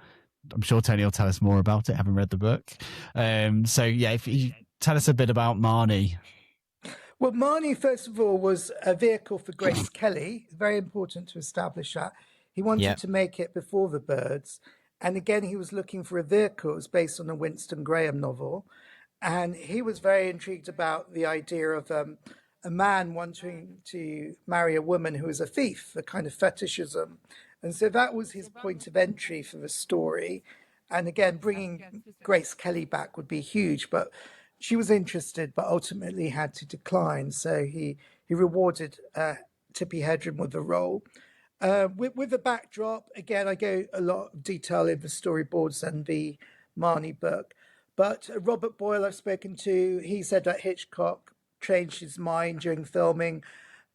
I'm sure Tony will tell us more about it, having read the book. So yeah, if you tell us a bit about Marnie. Well, Marnie, first of all, was a vehicle for Grace Kelly. Very important to establish that. He wanted to make it before The Birds. And again, he was looking for a vehicle. It was based on a Winston Graham novel. And he was very intrigued about the idea of a man wanting to marry a woman who is a thief, a kind of fetishism. And so that was his point of entry for the story. And again, bringing Grace Kelly back would be huge, but she was interested, but ultimately had to decline. So he rewarded Tippi Hedren with the role. With the backdrop, again, I go a lot of detail in the storyboards and the Marnie book. But Robert Boyle, I've spoken to, he said that Hitchcock changed his mind during filming,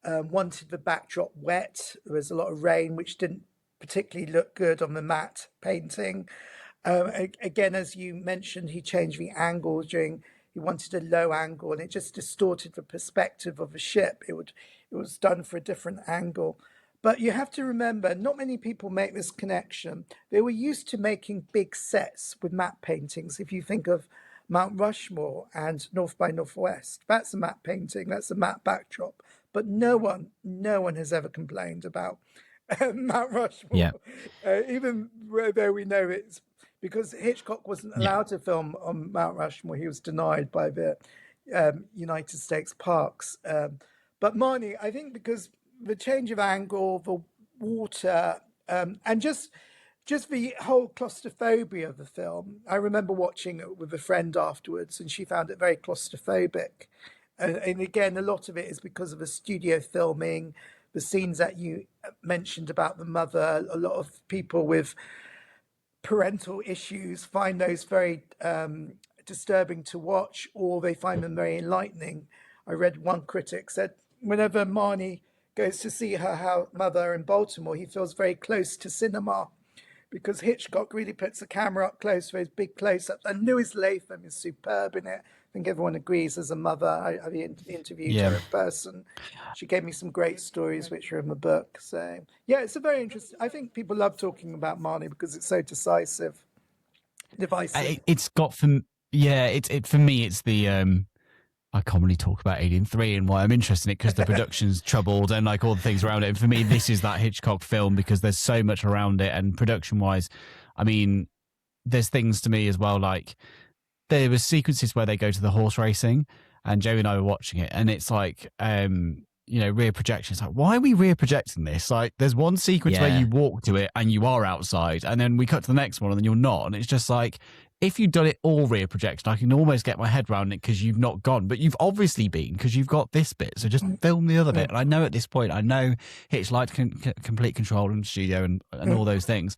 wanted the backdrop wet. There was a lot of rain, which didn't particularly look good on the matte painting. Again, as you mentioned, he changed the angle he wanted a low angle, and it just distorted the perspective of a ship. It was done for a different angle. But you have to remember, not many people make this connection. They were used to making big sets with matte paintings. If you think of Mount Rushmore and North by Northwest, that's a matte painting, that's a matte backdrop. But no one has ever complained about Mount Rushmore, even though we know it's because Hitchcock wasn't allowed to film on Mount Rushmore. He was denied by the United States Parks. But Marnie, I think because the change of angle, the water, and just the whole claustrophobia of the film. I remember watching it with a friend afterwards, and she found it very claustrophobic. And again, a lot of it is because of the studio filming, the scenes that you mentioned about the mother. A lot of people with parental issues find those very disturbing to watch, or they find them very enlightening. I read one critic said whenever Marnie goes to see her mother in Baltimore, he feels very close to cinema, because Hitchcock really puts the camera up close for his big close-ups. And Louise Latham is superb in it. I think everyone agrees as a mother. I interviewed her in person. She gave me some great stories, which are in the book. So, yeah, it's a very interesting... I think people love talking about Marnie because it's so divisive. It's got... for me, it's the... I commonly talk about Alien 3 and why I'm interested in it, because the production's troubled and like all the things around it. And for me, this is that Hitchcock film because there's so much around it. And production-wise, I mean, there's things to me as well, like there were sequences where they go to the horse racing, and Joey and I were watching it, and it's like, rear projection. It's like, why are we rear projecting this? Like, there's one sequence where you walk to it and you are outside, and then we cut to the next one and then you're not. And it's just like, if you've done it all rear projection, I can almost get my head around it because you've not gone, but you've obviously been because you've got this bit. So just film the other bit. And I know at this point, Hitch liked complete control in the studio and all those things.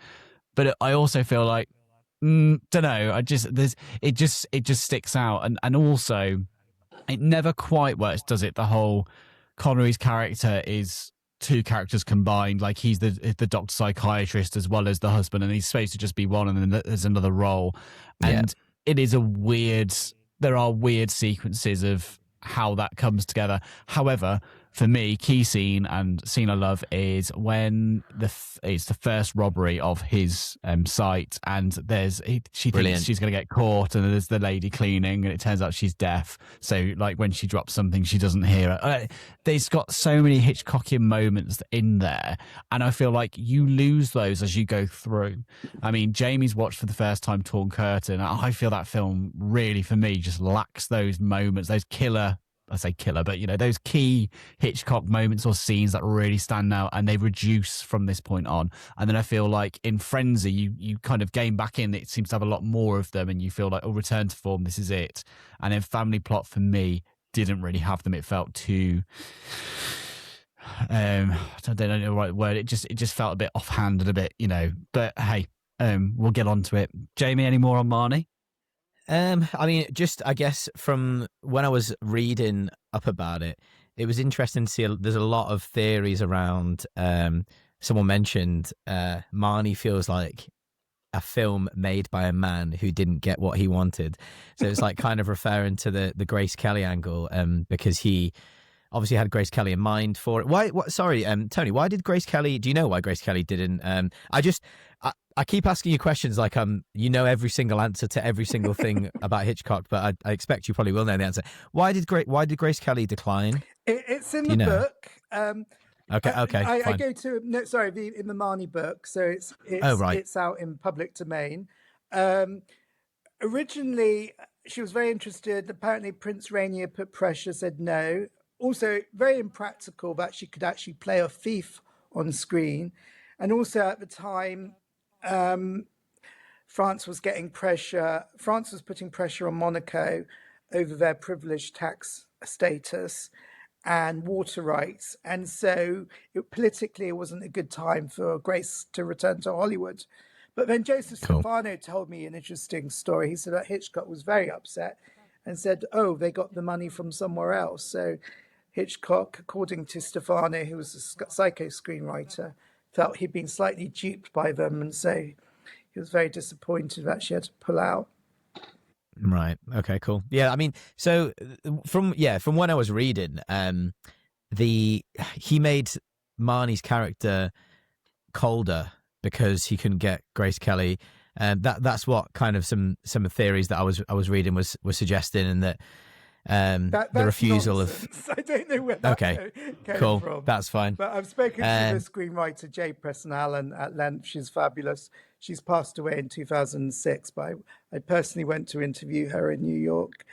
but I also feel like don't know. It just sticks out, and also it never quite works, does it? The whole Connery's character is two characters combined. Like he's the doctor psychiatrist as well as the husband, and he's supposed to just be one, and then there's another role. And it is there are weird sequences of how that comes together. However, for me, key scene and scene I love is when it's the first robbery of his site, and she thinks she's going to get caught, and there's the lady cleaning, and it turns out she's deaf. So like when she drops something, she doesn't hear it. There's got so many Hitchcockian moments in there, and I feel like you lose those as you go through. I mean, Jamie's watched for the first time Torn Curtain. I feel that film really, for me, just lacks those moments, those killer. I say killer, but those key Hitchcock moments or scenes that really stand out, and they reduce from this point on. And then I feel like in Frenzy, you kind of gain back in. It seems to have a lot more of them, and you feel like, oh, return to form, this is it. And then Family Plot for me didn't really have them. It felt too. I don't know the right word. It just felt a bit offhanded, a bit, But hey, we'll get on to it. Jamie, any more on Marnie? I mean, just I guess from when I was reading up about it, it was interesting to see. There's a lot of theories around. Someone mentioned Marnie feels like a film made by a man who didn't get what he wanted. So it's like kind of referring to the Grace Kelly angle, because he obviously had Grace Kelly in mind for it. Why? What? Sorry, Tony. Why did Grace Kelly? Do you know why Grace Kelly didn't? I keep asking you questions like every single answer to every single thing about Hitchcock, but I expect you probably will know the answer. Why did Grace Kelly decline? It's in the book. Okay, I go to in the Marnie book, so it's it's out in public domain. Originally, she was very interested. Apparently, Prince Rainier put pressure, said no. Also, very impractical that she could actually play a thief on screen, and also at the time. France was getting pressure. France was putting pressure on Monaco over their privileged tax status and water rights. And so politically, it wasn't a good time for Grace to return to Hollywood. But then Joseph Stefano told me an interesting story. He said that Hitchcock was very upset and said, oh, they got the money from somewhere else. So Hitchcock, according to Stefano, who was a psycho screenwriter, felt he'd been slightly duped by them, and so he was very disappointed that she had to pull out. Right. Okay. Cool. Yeah. I mean, so from when I was reading, he made Marnie's character colder because he couldn't get Grace Kelly, and that's what kind of some theories that I was reading was suggesting, and that. The refusal nonsense. I don't know where that came from. That's fine. But I've spoken to the screenwriter Jay Preston Allen at length. She's fabulous. She's passed away in 2006, but I personally went to interview her in New York.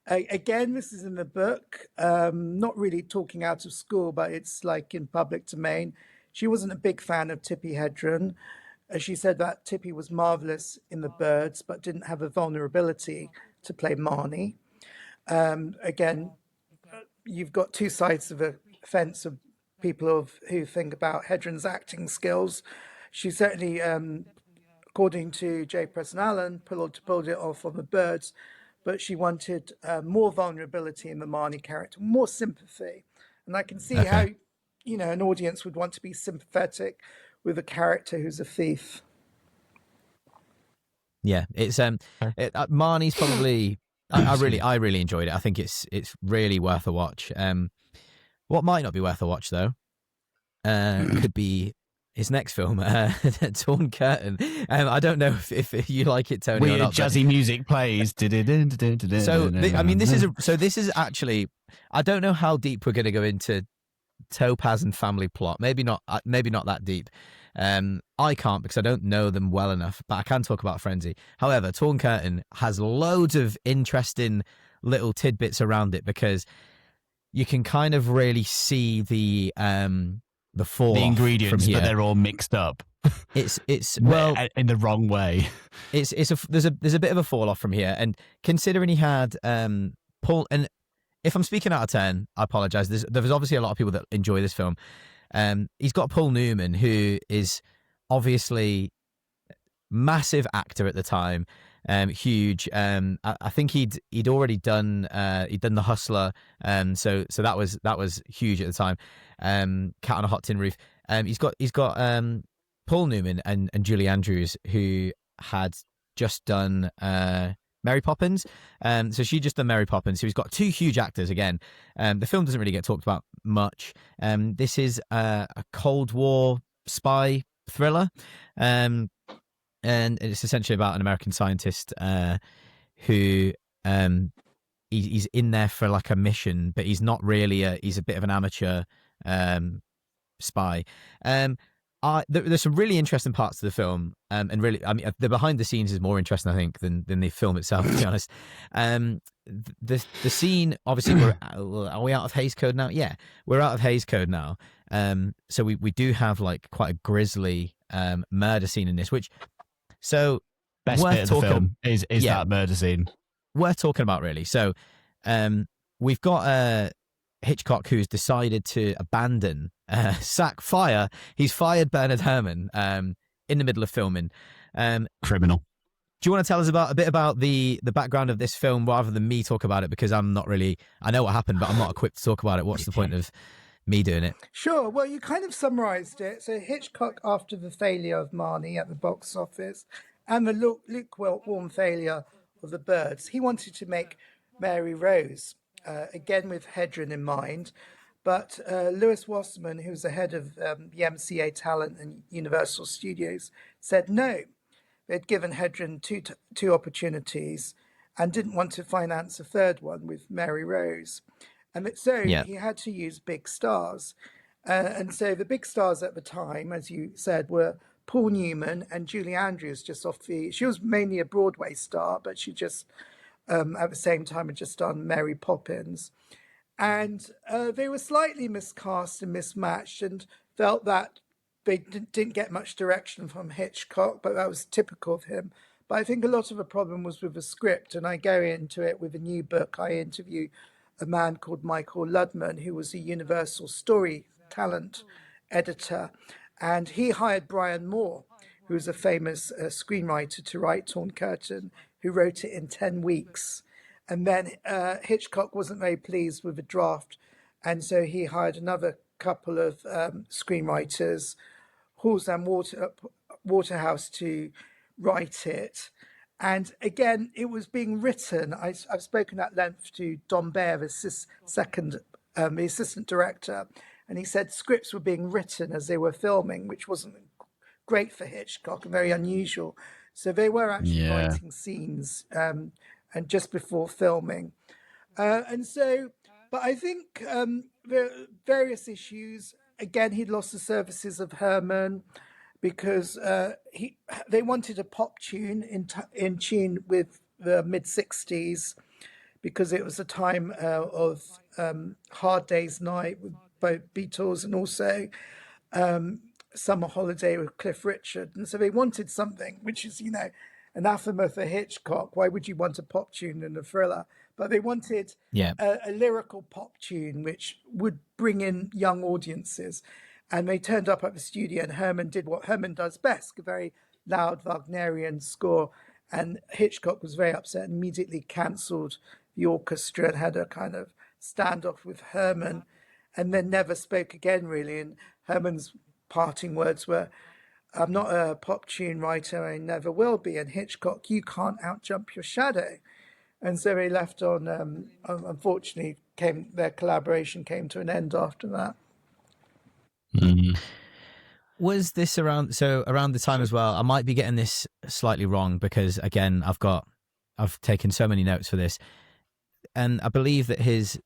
Again, this is in the book, not really talking out of school, but it's like in public domain. She wasn't a big fan of Tippi Hedren. She said that Tippi was marvelous in The Birds, but didn't have a vulnerability to play Marnie. Again, you've got two sides of a fence of people who think about Hedren's acting skills. She certainly, according to Jay Preston Allen, pulled it off on The Birds, but she wanted more vulnerability in the Marnie character, more sympathy. And I can see how, an audience would want to be sympathetic with a character who's a thief. Yeah, it's Marnie's probably. I really enjoyed it. I think it's really worth a watch. What might not be worth a watch though, could be his next film, Torn Curtain. I don't know if you like it, Tony. Weird or not, jazzy music plays. This is actually. I don't know how deep we're going to go into Topaz and Family Plot. Maybe not that deep. I can't because I don't know them well enough, but I can talk about Frenzy. However, Torn Curtain has loads of interesting little tidbits around it because you can kind of really see the ingredients, from here. But they're all mixed up. It's in the wrong way. There's a bit of a fall off from here, and considering he had Paul, and if I'm speaking out of turn, I apologize. There's obviously a lot of people that enjoy this film. He's got Paul Newman, who is obviously massive actor at the time, huge. I think he'd already done The Hustler, so that was huge at the time. Cat on a Hot Tin Roof. He's got Paul Newman and Julie Andrews, who had just done Mary Poppins. So she just done Mary Poppins. So he's got two huge actors again. The film doesn't really get talked about much. This is a Cold War spy thriller. And it's essentially about an American scientist who he's in there for like a mission, but he's not really he's a bit of an amateur spy. There's some really interesting parts to the film, and really, I mean, the behind the scenes is more interesting, I think, than the film itself, to be honest. The scene, obviously, are we out of Hays Code now? Yeah, we're out of Hays Code now. So we do have like quite a grisly murder scene in this, which best bit of the film is that murder scene. Worth talking about, really. So we've got Hitchcock, who's decided to abandon, fire. He's fired Bernard Herrmann in the middle of filming. Criminal. Do you want to tell us a bit about the background of this film rather than me talk about it? Because I'm not really, I know what happened, but I'm not equipped to talk about it. What's the point of me doing it? Sure. Well, you kind of summarised it. So Hitchcock, after the failure of Marnie at the box office and the lukewarm failure of The Birds, he wanted to make Mary Rose, again with Hedren in mind. But Louis Wasserman, who was the head of the MCA Talent and Universal Studios, said no. They'd given Hedren two opportunities and didn't want to finance a third one with Mary Rose. And so he had to use big stars. And so the big stars at the time, as you said, were Paul Newman and Julie Andrews, she was mainly a Broadway star, but she just, at the same time, had just done Mary Poppins. And they were slightly miscast and mismatched, and felt that they didn't get much direction from Hitchcock, but that was typical of him. But I think a lot of the problem was with the script, and I go into it with a new book. I interview a man called Michael Ludman, who was a Universal Story talent editor, and he hired Brian Moore, who was a famous screenwriter, to write Torn Curtain, who wrote it in 10 weeks. And then Hitchcock wasn't very pleased with the draft, and so he hired another couple of screenwriters, Halls and Waterhouse, to write it. And again, it was being written. I've spoken at length to Don Baer, the assistant director, and he said scripts were being written as they were filming, which wasn't great for Hitchcock and very unusual. So they were actually writing scenes and just before filming. But I think there are various issues. Again, he'd lost the services of Herrmann because they wanted a pop tune in tune with the mid-60s, because it was a time of Hard Day's Night with both Beatles and also Summer Holiday with Cliff Richard. And so they wanted something which is, anathema for Hitchcock. Why would you want a pop tune in a thriller? But they wanted a lyrical pop tune which would bring in young audiences. And they turned up at the studio, and Herrmann did what Herrmann does best, a very loud Wagnerian score. And Hitchcock was very upset and immediately cancelled the orchestra and had a kind of standoff with Herrmann, and then never spoke again, really. And Herrmann's parting words were, "I'm not a pop tune writer, I never will be." And Hitchcock, "You can't outjump your shadow." And so they left on, unfortunately, their collaboration came to an end after that. Mm-hmm. Was this around the time as well? I might be getting this slightly wrong because, again, I've taken so many notes for this. And I believe that his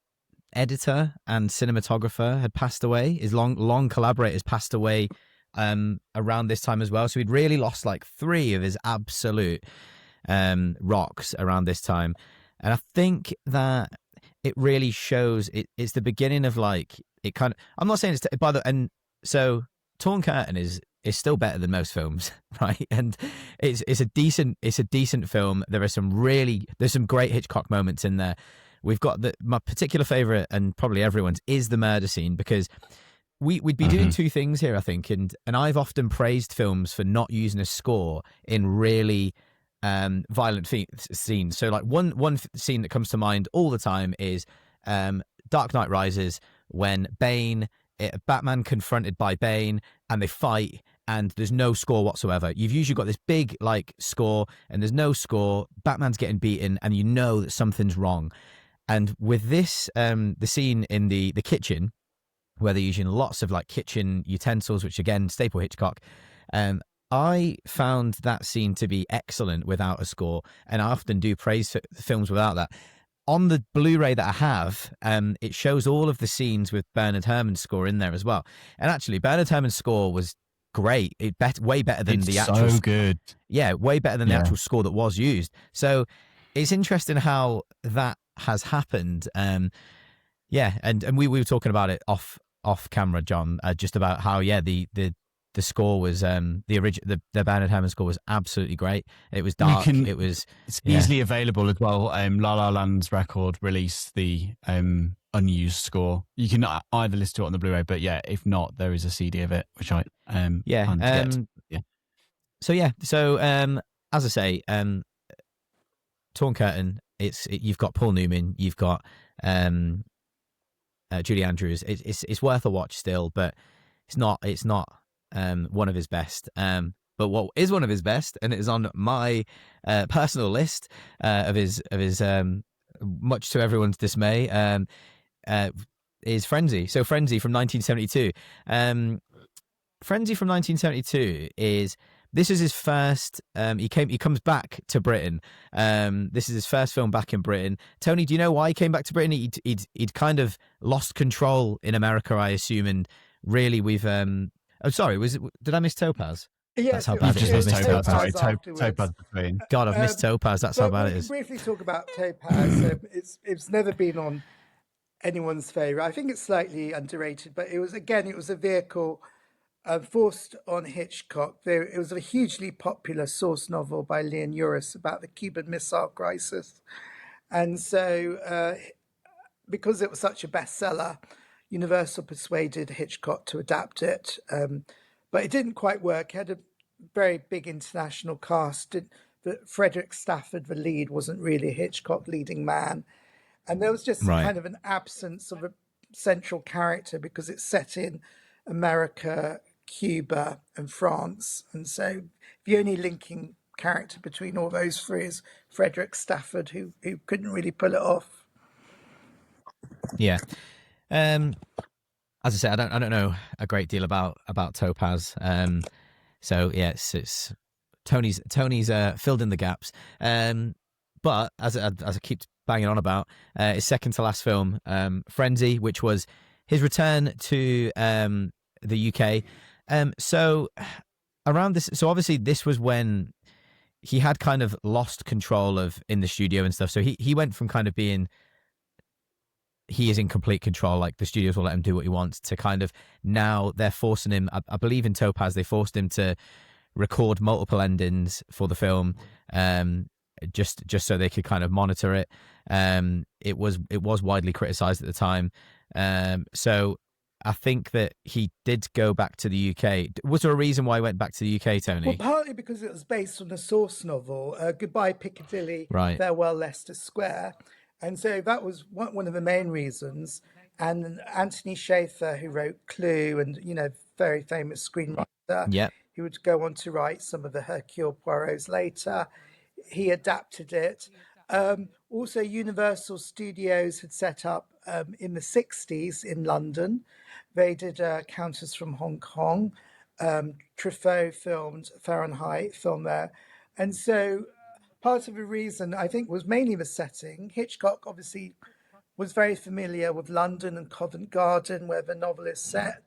editor and cinematographer had passed away. His long collaborators passed away around this time as well. So he'd really lost like 3 of his absolute rocks around this time. And I think that it really shows it's the beginning of like it kind of, I'm not saying it's and so Torn Curtain is still better than most films, right? And it's a decent film. There's some great Hitchcock moments in there. We've got my particular favorite, and probably everyone's, is the murder scene, because we'd be doing two things here, I think, and I've often praised films for not using a score in really violent scenes. So like one scene that comes to mind all the time is Dark Knight Rises, when Batman confronted by Bane and they fight and there's no score whatsoever. You've usually got this big like score and there's no score. Batman's getting beaten and you know that something's wrong. And with this, the scene in the kitchen, where they're using lots of like kitchen utensils, which again, staple Hitchcock, I found that scene to be excellent without a score. And I often do praise films without that. On the Blu-ray that I have, it shows all of the scenes with Bernard Herrmann's score in there as well. And actually, Bernard Herrmann's score was great. Way better than the actual. So good. Yeah, way better than the actual score that was used. So it's interesting how that has happened. Yeah, and we were talking about it off camera, John, just about how the score was the Bernard Herrmann score was absolutely great. It was dark. It's easily available as well. La La Land's record released the unused score. You can either listen to it on the Blu-ray, but yeah, if not, there is a CD of it, which I plan to get. So as I say, Torn Curtain. You've got Paul Newman, you've got Julie Andrews. It's worth a watch still, but it's not one of his best. But what is one of his best, and it is on my personal list of his much to everyone's dismay, is Frenzy. So Frenzy from 1972. Frenzy from 1972 this is his first. He comes back to Britain. This is his first film back in Britain. Tony, do you know why he came back to Britain? He'd kind of lost control in America, I assume, and really we've. Oh, sorry. Did I miss Topaz? Yeah, that's how bad it is. Just missed Topaz. Sorry, Topaz between. God, I've missed Topaz. That's how bad it is. We can briefly talk about Topaz. It's never been on anyone's favourite. I think it's slightly underrated, but it was a vehicle forced on Hitchcock. It was a hugely popular source novel by Leon Uris about the Cuban Missile Crisis. And so because it was such a bestseller, Universal persuaded Hitchcock to adapt it. But it didn't quite work. It had a very big international cast. Frederick Stafford, the lead, wasn't really a Hitchcock leading man. And there was just kind of an absence of a central character because it's set in America, Cuba and France, and so the only linking character between all those three is Frederick Stafford, who couldn't really pull it off. Yeah, as I said, I don't know a great deal about Topaz. So yeah, it's Tony's filled in the gaps. But as I keep banging on about, his second to last film, Frenzy, which was his return to the UK. So around this, so obviously this was when he had kind of lost control in the studio and stuff. So he went from kind of being, he is in complete control, like the studios will let him do what he wants, to kind of now they're forcing him, I believe in Topaz, they forced him to record multiple endings for the film, just so they could kind of monitor it. It was widely criticized at the time. So I think that he did go back to the UK. Was there a reason why he went back to the UK, Tony? Well, partly because it was based on a source novel, Goodbye Piccadilly, Farewell Leicester Square. And so that was one of the main reasons. And Anthony Shaffer, who wrote Clue and, very famous screenwriter, he would go on to write some of the Hercule Poirots later. He adapted it. Also, Universal Studios had set up in the 60s in London. They did Countess from Hong Kong. Truffaut filmed Fahrenheit, filmed there. And so part of the reason, I think, was mainly the setting. Hitchcock obviously was very familiar with London and Covent Garden, where the novel is set,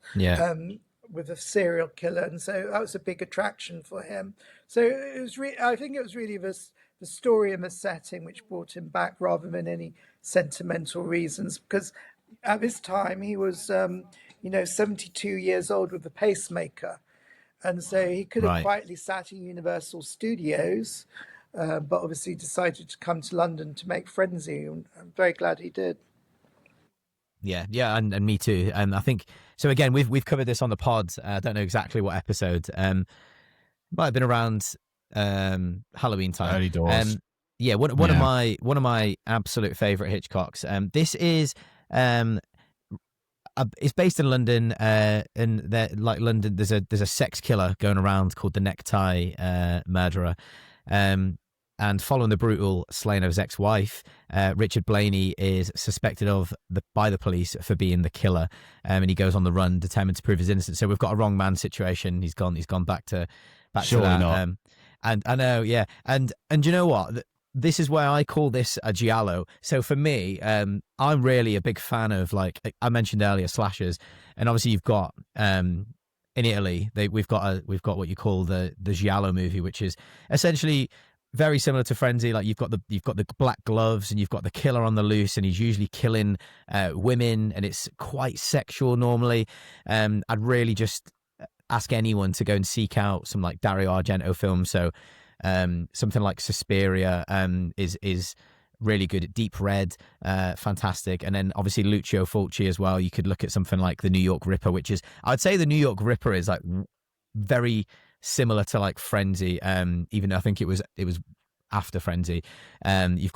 with a serial killer. And so that was a big attraction for him. So it was I think it was really the story and the setting which brought him back rather than any sentimental reasons. Because at this time, he was, 72 years old with a pacemaker. And so he could have quietly sat in Universal Studios, but obviously decided to come to London to make Frenzy. And I'm very glad he did. Yeah, and me too. I think so. Again, we've covered this on the pod. I don't know exactly what episode. Might have been around Halloween time. Early doors. Yeah, one of my absolute favorite Hitchcocks. This is it's based in London, and like London, there's a sex killer going around called the Necktie Murderer. And following the brutal slaying of his ex-wife, Richard Blaney is suspected by the police for being the killer, and he goes on the run, determined to prove his innocence. So we've got a wrong man situation. He's gone back to Surely that. not. And I know, yeah, and you know what? This is why I call this a giallo. So for me, I'm really a big fan of, like I mentioned earlier, slashers, and obviously you've got in Italy we've got what you call the giallo movie, which is essentially very similar to Frenzy. Like you've got the black gloves and you've got the killer on the loose, and he's usually killing women, and it's quite sexual normally. I'd really just ask anyone to go and seek out some like Dario Argento films. So something like Suspiria is really good. Deep Red, fantastic. And then obviously Lucio Fulci as well. You could look at something like The New York Ripper, which is, I'd say The New York Ripper is like very similar to like Frenzy, even though I think it was after Frenzy. You've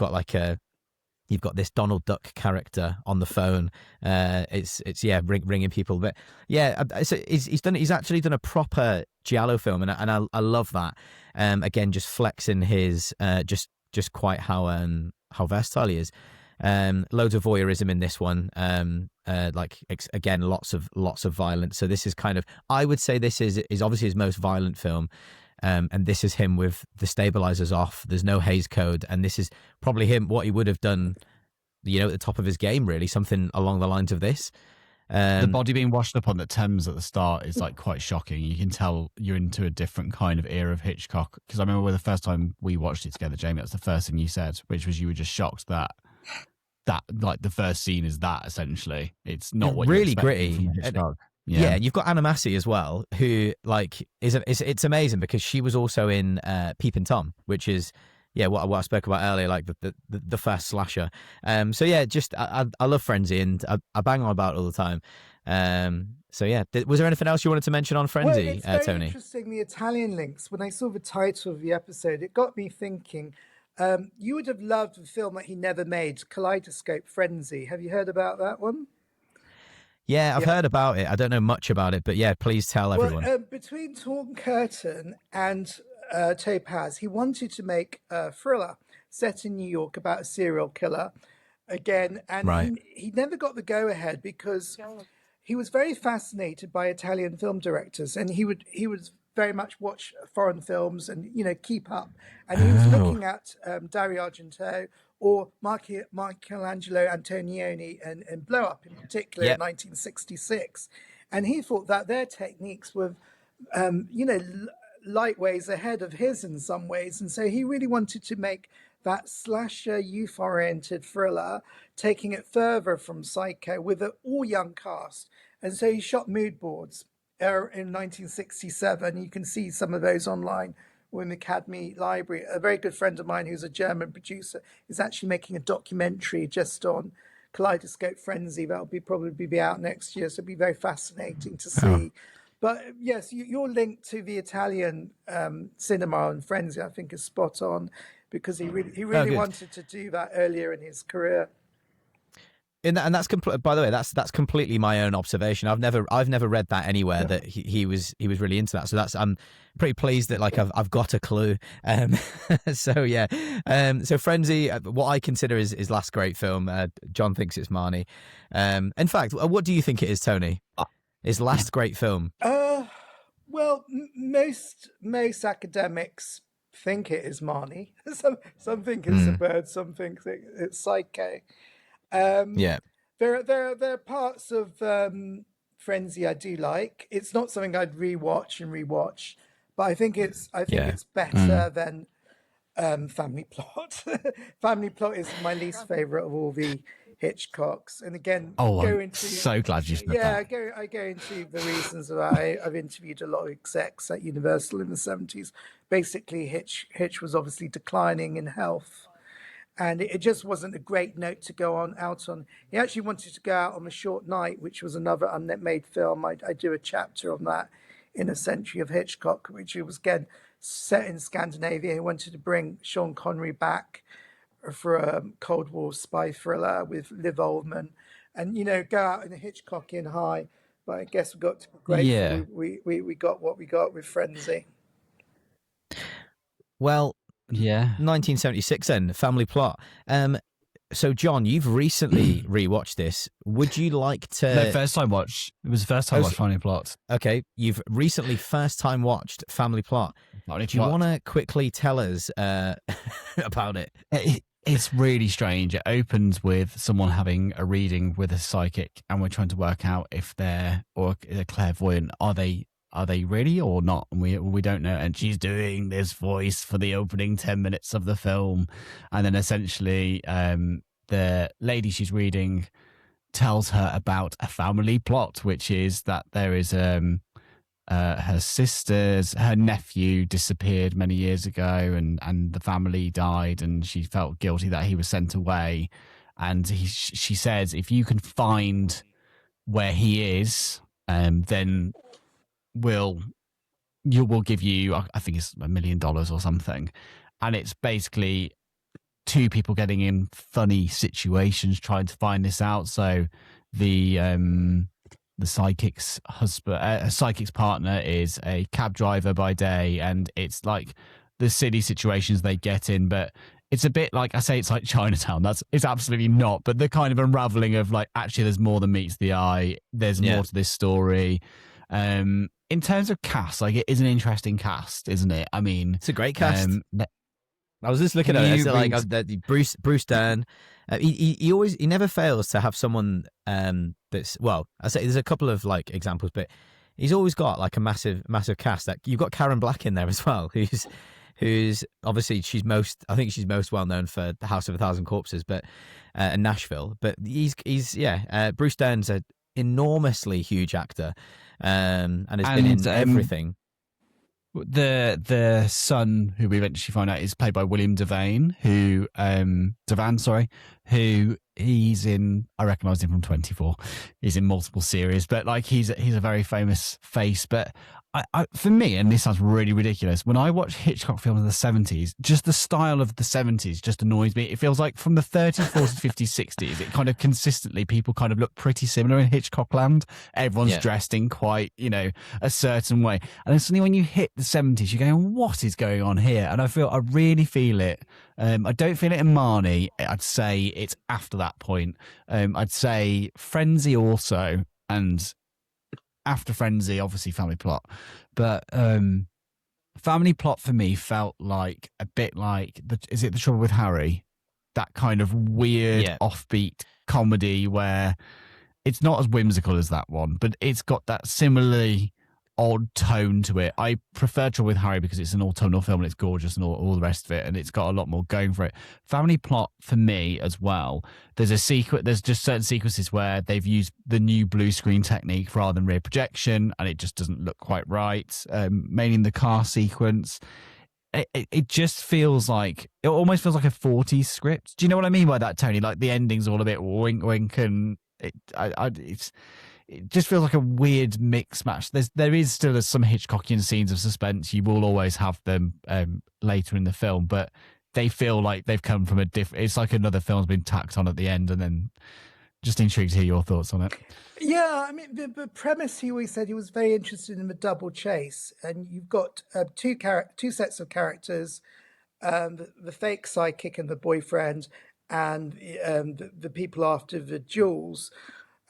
got this Donald Duck character on the phone. It's ringing people, but yeah, he's actually done a proper giallo film, and I love that. Again, just flexing his just quite how versatile he is. Loads of voyeurism in this one. Again, lots of violence. So this is kind of, I would say this is obviously his most violent film. And this is him with the stabilizers off. There's no Hays Code, and this is probably him, what he would have done, at the top of his game, really, something along the lines of this. The body being washed up on the Thames at the start is like quite shocking. You can tell you're into a different kind of era of Hitchcock. Because I remember the first time we watched it together, Jamie, that's the first thing you said, which was you were just shocked that like the first scene is that essentially. It's not what really you gritty. From Hitchcock. Yeah, and you've got Anna Massey as well, who like it's amazing because she was also in Peeping Tom, which is what I spoke about earlier, like the first slasher. So yeah, just I love Frenzy, and I bang on about it all the time. So yeah, was there anything else you wanted to mention on Frenzy, Well, it's very Tony? interesting, the Italian links. When I saw the title of the episode, it got me thinking. You would have loved the film that he never made, Kaleidoscope Frenzy. Have you heard about that one? Yeah, I've heard about it. I don't know much about it, but yeah, please tell everyone. Well, between Torn Curtain and Topaz, he wanted to make a thriller set in New York about a serial killer again, and Right. he never got the go-ahead because he was very fascinated by Italian film directors, and he would very much watch foreign films and keep up. And he was looking at Dario Argento or Michelangelo Antonioni and Blow Up in particular in 1966, and he thought that their techniques were light ways ahead of his in some ways, and so he really wanted to make that slasher youth-oriented thriller, taking it further from Psycho with an all-young cast. And so he shot mood boards in 1967. You can see some of those online or in the Academy Library. A very good friend of mine who's a German producer is actually making a documentary just on Kaleidoscope Frenzy. That'll probably be out next year, so it'll be very fascinating to see. But yes, your link to the Italian cinema and Frenzy, I think, is spot on, because he really wanted to do that earlier in his career. And that's by the way, that's completely my own observation. I've never read that anywhere that he was really into that. So I'm pretty pleased that like I've got a clue. So yeah, so Frenzy, what I consider is his last great film. John thinks it's Marnie. In fact, what do you think it is, Tony? His last great film? Well, most academics think it is Marnie. Some think it's a bird. Some think it's Psyche. There are parts of Frenzy I do like. It's not something I'd rewatch, but I think it's better than Family Plot. Family Plot is my least favorite of all the Hitchcocks. And again, so glad you said that. I go into the reasons why. I've interviewed a lot of execs at Universal in the 70s. Basically, Hitch was obviously declining in health. and it just wasn't a great note to go on out on. He actually wanted to go out on A Short Night, which was another unmade film. I do a chapter on that in A Century of Hitchcock, which was again set in Scandinavia. He wanted to bring Sean Connery back for a Cold War spy thriller with Liv Ullmann, and go out in a Hitchcockian high. But I guess we got to be grateful. Yeah. We got what we got with Frenzy. Well, Yeah. 1976 then, Family Plot. So, John, you've recently rewatched this. Would you like to... No, first time watch. It was the first time watch Family Plot. Okay, you've recently first time watched Family Plot. Do you want to quickly tell us about it? It's really strange. It opens with someone having a reading with a psychic, and we're trying to work out if they're clairvoyant. Are they really or not? And we don't know. And she's doing this voice for the opening 10 minutes of the film, and then essentially the lady she's reading tells her about a family plot, which is that there is her nephew disappeared many years ago, and the family died, and she felt guilty that he was sent away. And she says, if you can find where he is, then we'll give you, I think it's $1 million or something. And it's basically two people getting in funny situations trying to find this out. So the psychic's husband, psychic's partner is a cab driver by day, and it's like the silly situations they get in, but it's a bit like, I say it's like Chinatown. It's absolutely not, but the kind of unraveling of like, actually there's more than meets the eye. There's more to this story. In terms of cast, like, it is an interesting cast, isn't it? I mean, it's a great cast. I was just looking at it. Like Bruce Dern. He never fails to have someone that's, well, I say there's a couple of like examples, but he's always got like a massive cast. That you've got Karen Black in there as well, who's obviously I think she's most well known for The House of a Thousand Corpses, but and Nashville. But he's Bruce Dern's an enormously huge actor, and has been in everything. The son, who we eventually find out is played by William Devane, who he's in. I recognise him from 24. He's in multiple series, but like he's a very famous face. But I for me, and this sounds really ridiculous, when I watch Hitchcock films in the 70s, just the style of the 70s just annoys me. It feels like from the 30s, 40s, 50s, 60s, it kind of consistently, people kind of look pretty similar in Hitchcock land. Everyone's dressed in quite, a certain way. And then suddenly when you hit the 70s, you're going, what is going on here? And I really feel it. I don't feel it in Marnie. I'd say it's after that point. I'd say Frenzy also, and after Frenzy, obviously Family Plot. But Family Plot for me felt like a bit like, is it The Trouble with Harry? That kind of weird, offbeat comedy where it's not as whimsical as that one, but it's got that similarly odd tone to it. I prefer Trouble with Harry because it's an autumnal film and it's gorgeous and all the rest of it, and it's got a lot more going for it. Family Plot for me as well, there's just certain sequences where they've used the new blue screen technique rather than rear projection, and it just doesn't look quite right. Mainly in the car sequence, it just feels like, it almost feels like a 40s script. Do you know what I mean by that, Tony? Like the ending's all a bit wink wink, and it just feels like a weird mix match. There is still some Hitchcockian scenes of suspense. You will always have them later in the film, but they feel like they've come from a different. It's like another film's been tacked on at the end, and then just intrigued to hear your thoughts on it. Yeah, I mean, the premise, he always said he was very interested in the double chase, and you've got two sets of characters, the fake psychic and the boyfriend, and the people after the jewels.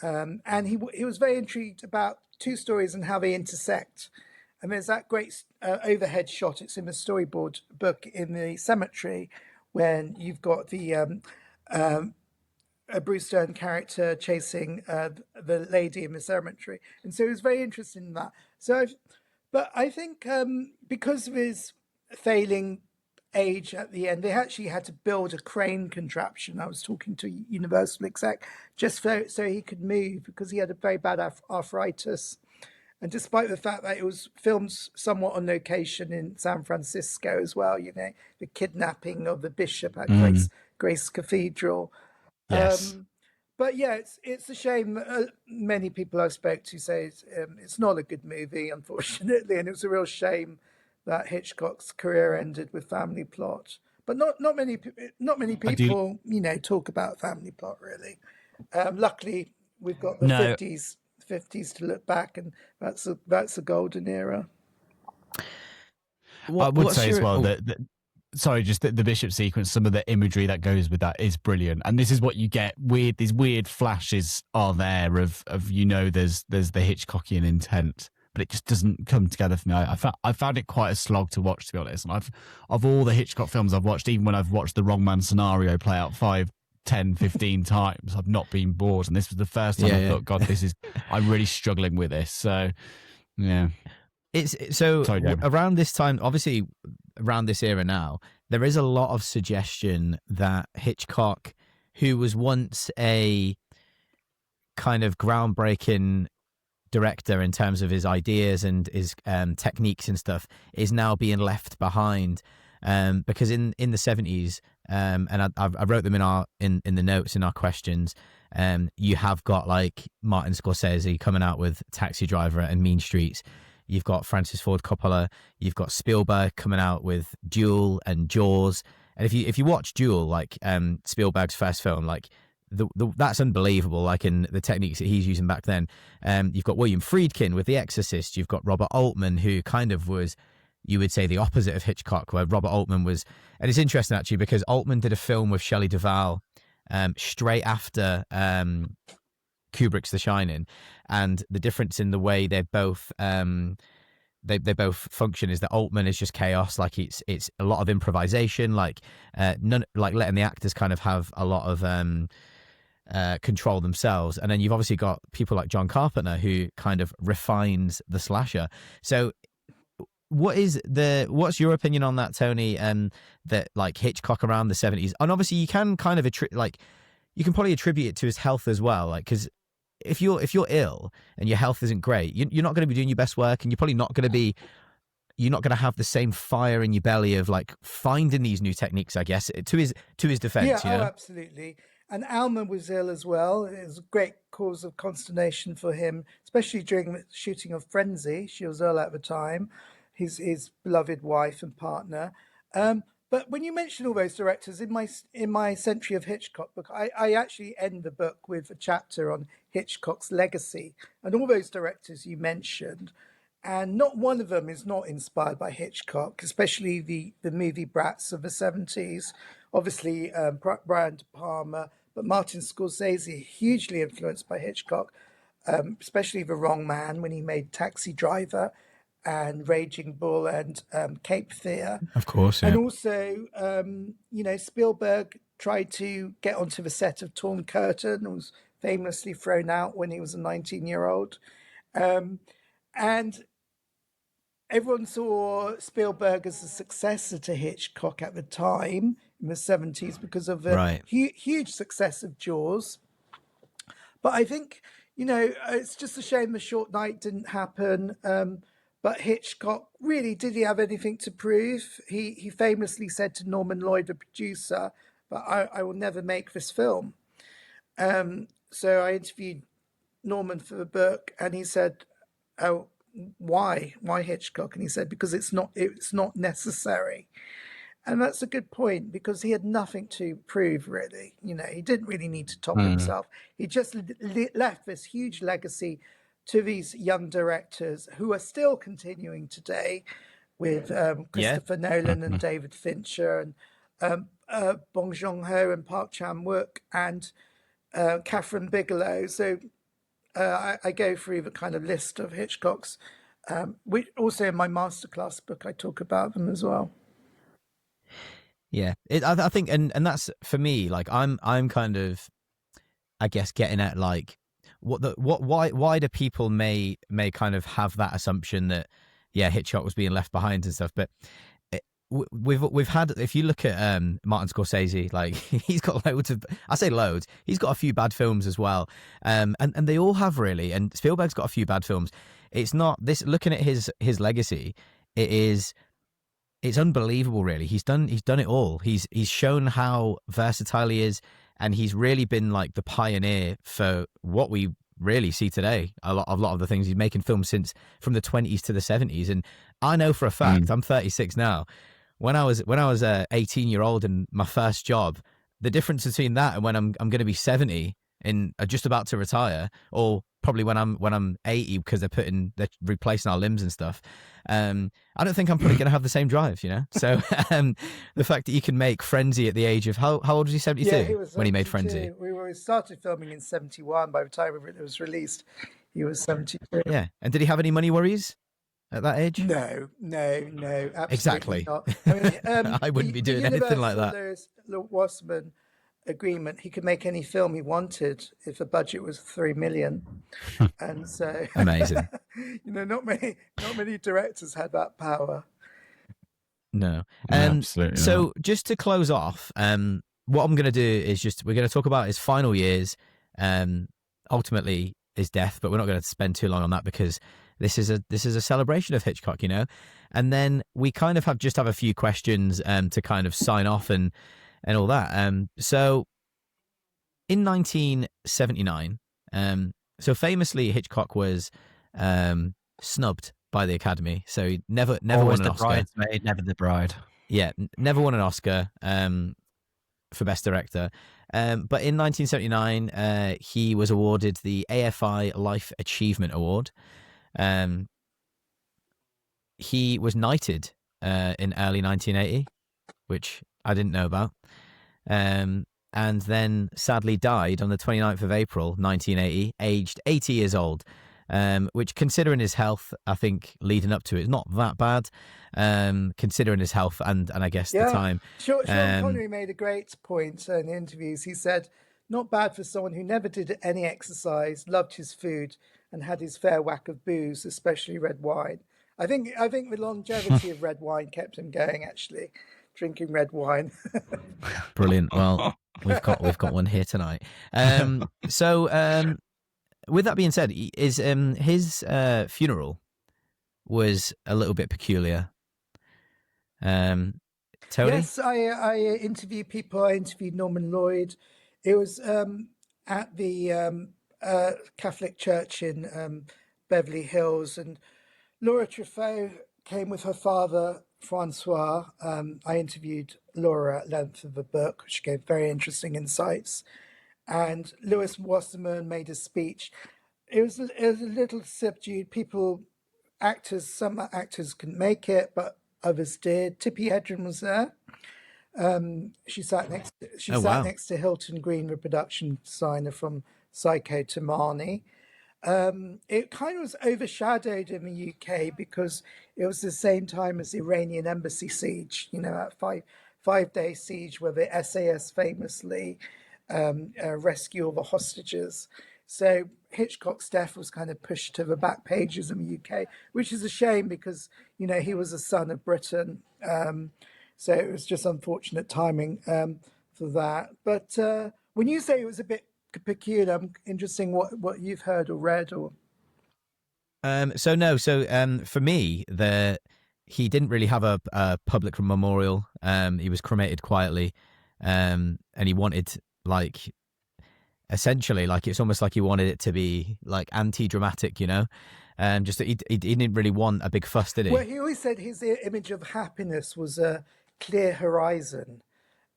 And he was very intrigued about two stories and how they intersect. And there's that great overhead shot. It's in the storyboard book in the cemetery, when you've got the a Bruce Dern character chasing the lady in the cemetery. And so he was very interested in that. But I think because of his failing age at the end, they actually had to build a crane contraption. I was talking to a Universal exec, just so he could move, because he had a very bad arthritis. And despite the fact that it was filmed somewhat on location in San Francisco as well, the kidnapping of the bishop at Grace Cathedral. Yes. But yeah, it's a shame. Many people I've spoke to say it's not a good movie, unfortunately, and it's a real shame that Hitchcock's career ended with Family Plot. But not many I do. people talk about Family Plot really. Luckily, we've got the No, fifties to look back, and that's a golden era. I would What's say as your well that sorry, just the bishop sequence, some of the imagery that goes with that is brilliant, and this is what you get. These weird flashes are there of there's the Hitchcockian intent, but it just doesn't come together for me. I found it quite a slog to watch, to be honest. And of all the Hitchcock films I've watched, even when I've watched The Wrong Man Scenario play out 5, 10, 15 times, I've not been bored, and this was the first time I thought, God, I'm really struggling with this. So yeah. It's so Sorry, David. around this time, obviously around this era now, there is a lot of suggestion that Hitchcock, who was once a kind of groundbreaking director in terms of his ideas and his techniques and stuff, is now being left behind. Because in the 70s, and I wrote them in the notes in our questions, you have got like Martin Scorsese coming out with Taxi Driver and Mean Streets. You've got Francis Ford Coppola. You've got Spielberg coming out with Duel and Jaws. And if you watch Duel, like Spielberg's first film, like that's unbelievable. Like in the techniques that he's using back then. You've got William Friedkin with The Exorcist. You've got Robert Altman, who kind of was, you would say, the opposite of Hitchcock, where Robert Altman was. And it's interesting actually because Altman did a film with Shelley Duvall straight after Kubrick's The Shining, and the difference in the way they both they both function is that Altman is just chaos, like it's a lot of improvisation, like letting the actors kind of have a lot of control themselves, and then you've obviously got people like John Carpenter who kind of refines the slasher. So what's your opinion on that, Tony? That like Hitchcock around the 70s, and obviously you can kind of you can probably attribute it to his health as well, like because if you're ill and your health isn't great, you're not going to be doing your best work, and you're probably not going to have the same fire in your belly of like finding these new techniques, I guess, to his defense. Yeah, absolutely. And Alma was ill as well. It was a great cause of consternation for him, especially during the shooting of Frenzy. She was ill at the time, his beloved wife and partner. But when you mention all those directors, in my Century of Hitchcock book, I actually end the book with a chapter on Hitchcock's legacy and all those directors you mentioned. And not one of them is not inspired by Hitchcock, especially the movie brats of the 70s. Obviously, Brian De Palma, but Martin Scorsese, hugely influenced by Hitchcock, especially The Wrong Man when he made Taxi Driver and Raging Bull and Cape Fear. Of course, yeah. And also, Spielberg tried to get onto the set of Torn Curtain and was famously thrown out when he was a 19-year-old. And everyone saw Spielberg as a successor to Hitchcock at the time in the 70s because of the huge success of Jaws. But I think, it's just a shame The Short Night didn't happen. But Hitchcock, really, did he have anything to prove? He famously said to Norman Lloyd, the producer, but I will never make this film. So I interviewed Norman for the book, and he said, "Oh, why Hitchcock?" And he said, "Because it's not necessary." And that's a good point, because he had nothing to prove, really. He didn't really need to top himself. He just left this huge legacy to these young directors who are still continuing today with Christopher Nolan and David Fincher and Bong Joon-ho and Park Chan-wook and Catherine Bigelow. So I go through the kind of list of Hitchcock's, which also in my masterclass book I talk about them as well. Yeah, I think, and that's for me. Like I'm kind of, I guess, getting at like why do people may kind of have that assumption that Hitchcock was being left behind and stuff, but we've had, if you look at Martin Scorsese, like he's got he's got a few bad films as well, and they all have, really, and Spielberg's got a few bad films. It's not this, looking at his legacy, it is it's unbelievable, really. He's done it all. He's shown how versatile he is, and he's really been like the pioneer for what we really see today. A lot of the things he's making films since from the 20s to the 70s. And I know for a fact, I'm 36 now. When I was a 18-year-old in my first job, the difference between that and when I'm going to be 70 and just about to retire, or probably when I'm 80 because they're replacing our limbs and stuff. I don't think I'm probably going to have the same drive, you know. So the fact that you can make Frenzy at the age of how old was he? 72 Yeah, he was when he made 72. Frenzy. We started filming in 71. By the time it was released, he was 72. Yeah, and did he have any money worries at that age? No, absolutely Exactly. not. I mean, I wouldn't be doing anything like that. The Wasserman agreement, he could make any film he wanted if the budget was 3 million, and so Amazing. Not many directors had that power. No. Absolutely so not. just to close off, what I'm going to do is we're going to talk about his final years, ultimately his death, but we're not going to spend too long on that because this is a celebration of Hitchcock, you know. And then we kind of have a few questions to kind of sign off and all that. So in 1979, so famously Hitchcock was snubbed by the Academy, so he never Always won an the Oscar. bridesmaid, never the bride. Yeah, never won an Oscar for Best Director. But in 1979, he was awarded the AFI Life Achievement Award. He was knighted in early 1980, which I didn't know about. And then sadly died on the 29th of April, 1980, aged 80 years old. Which, considering his health, I think leading up to it, is not that bad. Considering his health and I guess the time. Sean Connery made a great point in the interviews. He said, "Not bad for someone who never did any exercise, loved his food, and had his fair whack of booze, especially red wine." I think the longevity of red wine kept him going. Actually, drinking red wine. Brilliant. Well, we've got one here tonight. So. With that being said, his funeral was a little bit peculiar. Tony? Yes, I interviewed people. I interviewed Norman Lloyd. It was at the Catholic Church in Beverly Hills, and Laura Truffaut came with her father, Francois. I interviewed Laura at length of the book, which gave very interesting insights. And Lewis Wasserman made a speech. It was a little subdued. Some actors couldn't make it, but others did. Tippi Hedren was there. She sat next to Hilton Green, the production designer from Psycho to Marnie. It kind of was overshadowed in the UK because it was the same time as the Iranian embassy siege. That five-day siege where the SAS famously rescue all the hostages. So Hitchcock's death was kind of pushed to the back pages in the UK, which is a shame because, he was a son of Britain. So it was just unfortunate timing for that. But when you say it was a bit peculiar, I'm interested what you've heard or read or... So for me, he didn't really have a public memorial. He was cremated quietly, and he wanted... essentially, it's almost like he wanted it to be anti-dramatic, just that he didn't really want a big fuss, did he? Well, he always said his image of happiness was a clear horizon,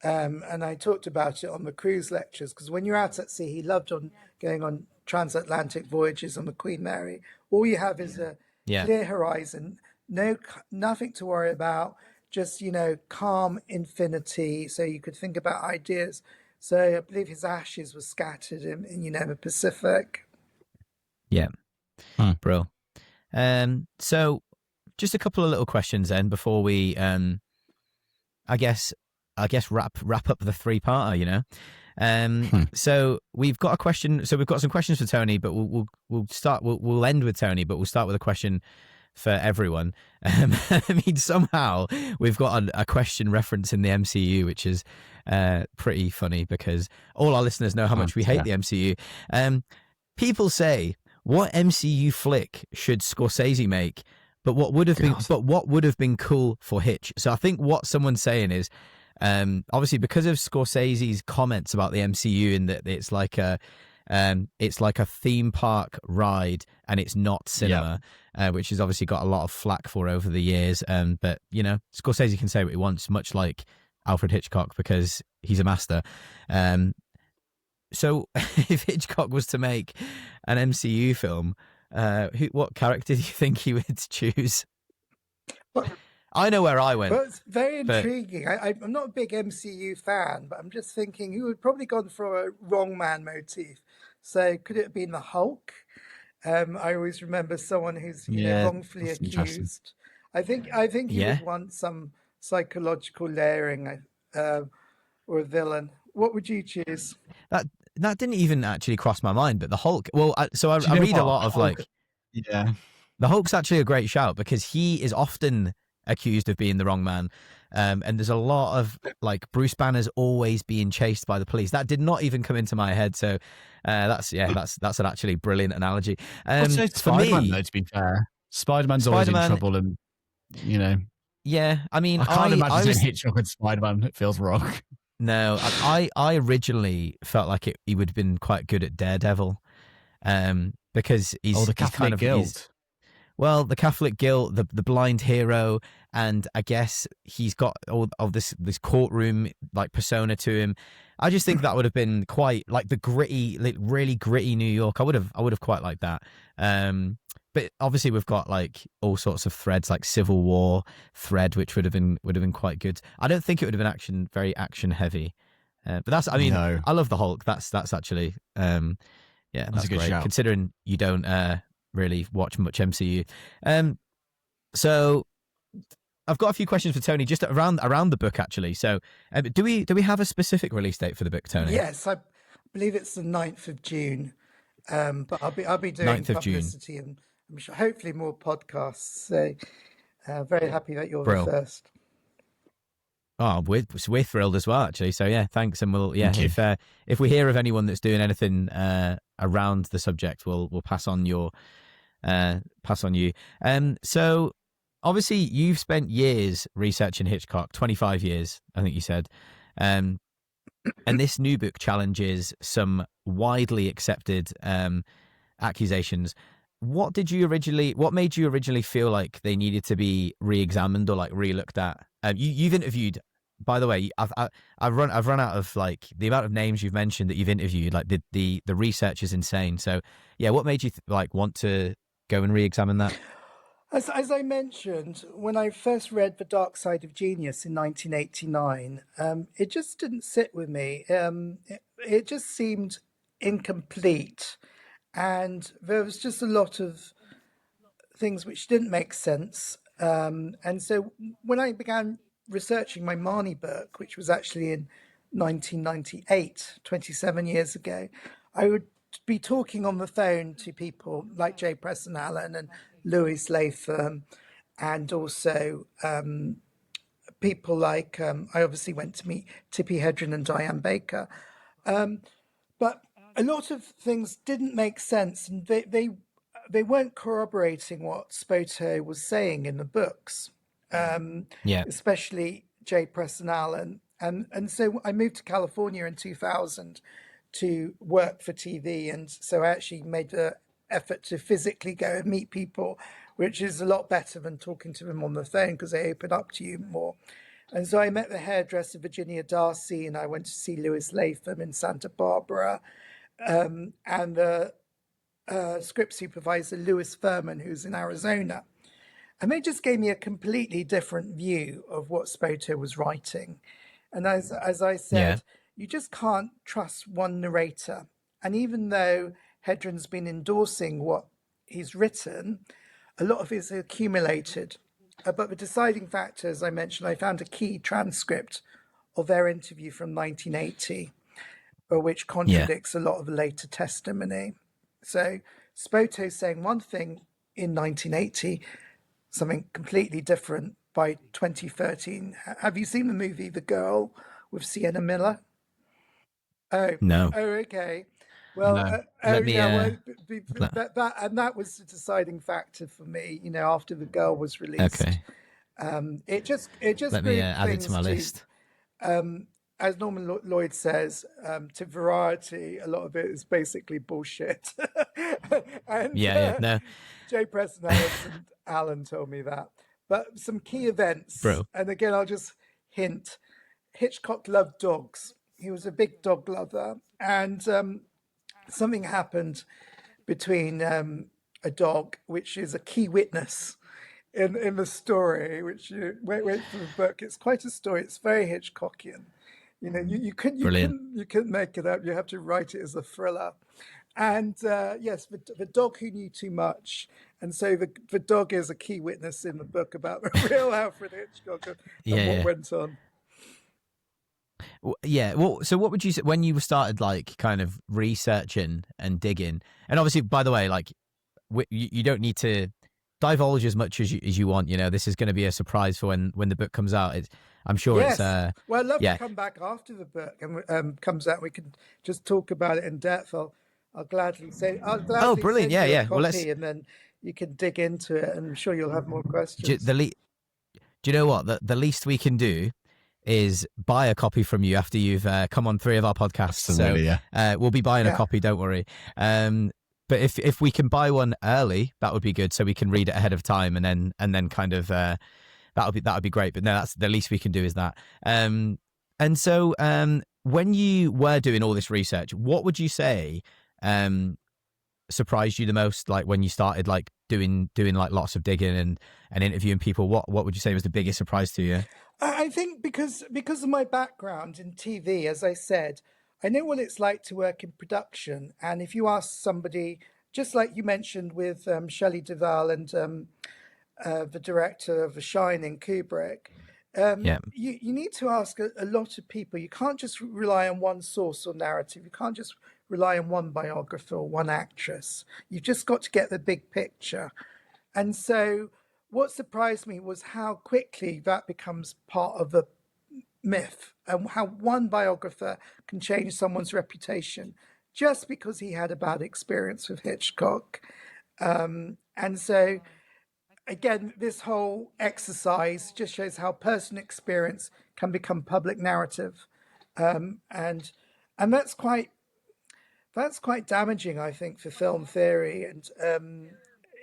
and I talked about it on the cruise lectures because when you're out at sea, he loved going on transatlantic voyages on the Queen Mary. All you have is a clear horizon, nothing to worry about, just calm infinity, so you could think about ideas. So I believe his ashes were scattered in the Pacific. Yeah. Bro. So just a couple of little questions then before we, I guess wrap up the three-parter, So we've got a question. So we've got some questions for Tony, but we'll end with Tony, but we'll start with a question for everyone. I mean, somehow we've got a question reference in the MCU, which is pretty funny because all our listeners know how much we hate the MCU. People say, what MCU flick should Scorsese make? But what would have been, God. but what would have been cool for Hitch? So I think what someone's saying is, obviously because of Scorsese's comments about the MCU and that it's like a theme park ride and it's not cinema, which has obviously got a lot of flack for over the years. But you know, Scorsese can say what he wants, much like Alfred Hitchcock, because he's a master. So if Hitchcock was to make an MCU film, what character do you think he would choose? Well, I know where I went. well, it's very but- intriguing. I'm not a big MCU fan, but I'm just thinking he would probably gone for a wrong man motif. So could it have been the Hulk? I always remember someone who's Yeah, wrongfully that's interesting. accused. I think he Yeah. would want some psychological layering, or a villain. What would you choose? That didn't even actually cross my mind, but the Hulk. Well, I Do you know read a what? lot of Hulk- like Yeah. the Hulk's actually a great shout because he is often accused of being the wrong man, and there's a lot of like Bruce Banner's always being chased by the police. That did not even come into my head, so that's an actually brilliant analogy. Also, For Spider-Man, me, though, to be fair, Spider-Man's always in Spider-Man- trouble, and you know, yeah, I mean, I can't I imagine was doing Hitchcock and Spider-Man. It feels wrong. no, I originally felt like he would have been quite good at Daredevil, because he's The he's Catholic kind of Guild. well, the Catholic guilt, the blind hero, and I guess he's got all of this courtroom like persona to him. I just think that would have been quite like the gritty, like, really gritty New York. I would have quite liked that. But obviously we've got like all sorts of threads, like Civil War thread, which would have been quite good. I don't think it would have been very action heavy. But that's, I mean, No. I love the Hulk. That's actually, that's a good great. shout. Considering you don't really watch much MCU. So I've got a few questions for Tony just around the book actually. So do we have a specific release date for the book, Tony? Yes, I believe it's the 9th of June. But I'll be doing 9th of June. publicity and I'm sure hopefully more podcasts. So very happy that you're Brill. the first. Oh, we're thrilled as well, actually. So yeah, thanks, and we'll Thank you. if we hear of anyone that's doing anything around the subject, we'll pass on you. So obviously you've spent years researching Hitchcock, 25 years, I think you said, and this new book challenges some widely accepted accusations. What made you originally feel like they needed to be re-examined or like re-looked at? You've interviewed, by the way, I've run out of like the amount of names you've mentioned that you've interviewed. Like the research is insane. So yeah, what made you want to go and re-examine that? As I mentioned, when I first read The Dark Side of Genius in 1989, it just didn't sit with me. It just seemed incomplete. And there was just a lot of things which didn't make sense. And so when I began researching my Marnie book, which was actually in 1998, 27 years ago, I would be talking on the phone to people like J. Preston Allen and Louis Latham, and also people like, I obviously went to meet Tippi Hedren and Diane Baker. But a lot of things didn't make sense, and they weren't corroborating what Spoto was saying in the books, especially J. Preston Allen. And so I moved to California in 2000 to work for TV, and so I actually made the effort to physically go and meet people, which is a lot better than talking to them on the phone because they open up to you more. And so I met the hairdresser Virginia Darcy, and I went to see Louis Latham in Santa Barbara, and the script supervisor Louis Furman, who's in Arizona. And they just gave me a completely different view of what Spoto was writing. And as I said, you just can't trust one narrator. And even though Hedren's been endorsing what he's written, a lot of it's accumulated. But the deciding factor, as I mentioned, I found a key transcript of their interview from 1980, which contradicts a lot of later testimony. So Spoto saying one thing in 1980, something completely different by 2013. Have you seen the movie The Girl with Sienna Miller? No. Oh, okay. Well, No. Let me, that was the deciding factor for me. After The Girl was released, Okay. it just Let me moved add it to things my to, list. as Norman Lloyd says, to Variety. A lot of it is basically bullshit, and Yeah. No, Jay Preston Ellis and Alan told me that. But some key events, bro. and again, I'll just hint: Hitchcock loved dogs. He was a big dog lover, and something happened between a dog, which is a key witness in the story. Which you wait for the book. It's quite a story. It's very Hitchcockian. You Brilliant. couldn't make it up. You have to write it as a thriller. And yes, the dog who knew too much, and so the dog is a key witness in the book about the real Alfred Hitchcock and Yeah. what went on. Yeah. Well, so what would you say when you started like kind of researching and digging? And obviously, by the way, like you don't need to divulge as much as you want. This is going to be a surprise for when the book comes out. I'm sure Yes. it's Well, I'd love yeah. to come back after the book and comes out. We can just talk about it in depth. I'll gladly say. I'll gladly Brilliant. send Yeah, you a yeah. copy, Well, let's and then you can dig into it. And I'm sure you'll have more do, questions. the do you know what the least we can do is buy a copy from you after you've come on 3 of our podcasts. Absolutely, so we'll be buying a copy. Don't worry. But if we can buy one early, that would be good, so we can read it ahead of time, and then kind of that would be great. But no, that's the least we can do is that. And so when you were doing all this research, what would you say surprised you the most? Like when you started like doing like lots of digging and interviewing people, what would you say was the biggest surprise to you? I think because of my background in TV, as I said, I know what it's like to work in production. And if you ask somebody, just like you mentioned with Shelley Duvall and the director of The Shining, Kubrick, Yeah. you need to ask a lot of people. You can't just rely on one source or narrative. You can't just rely on one biographer or one actress. You've just got to get the big picture. And so what surprised me was how quickly that becomes part of a myth, and how one biographer can change someone's reputation just because he had a bad experience with Hitchcock. And so, again, this whole exercise just shows how personal experience can become public narrative, and that's quite damaging, I think, for film theory. And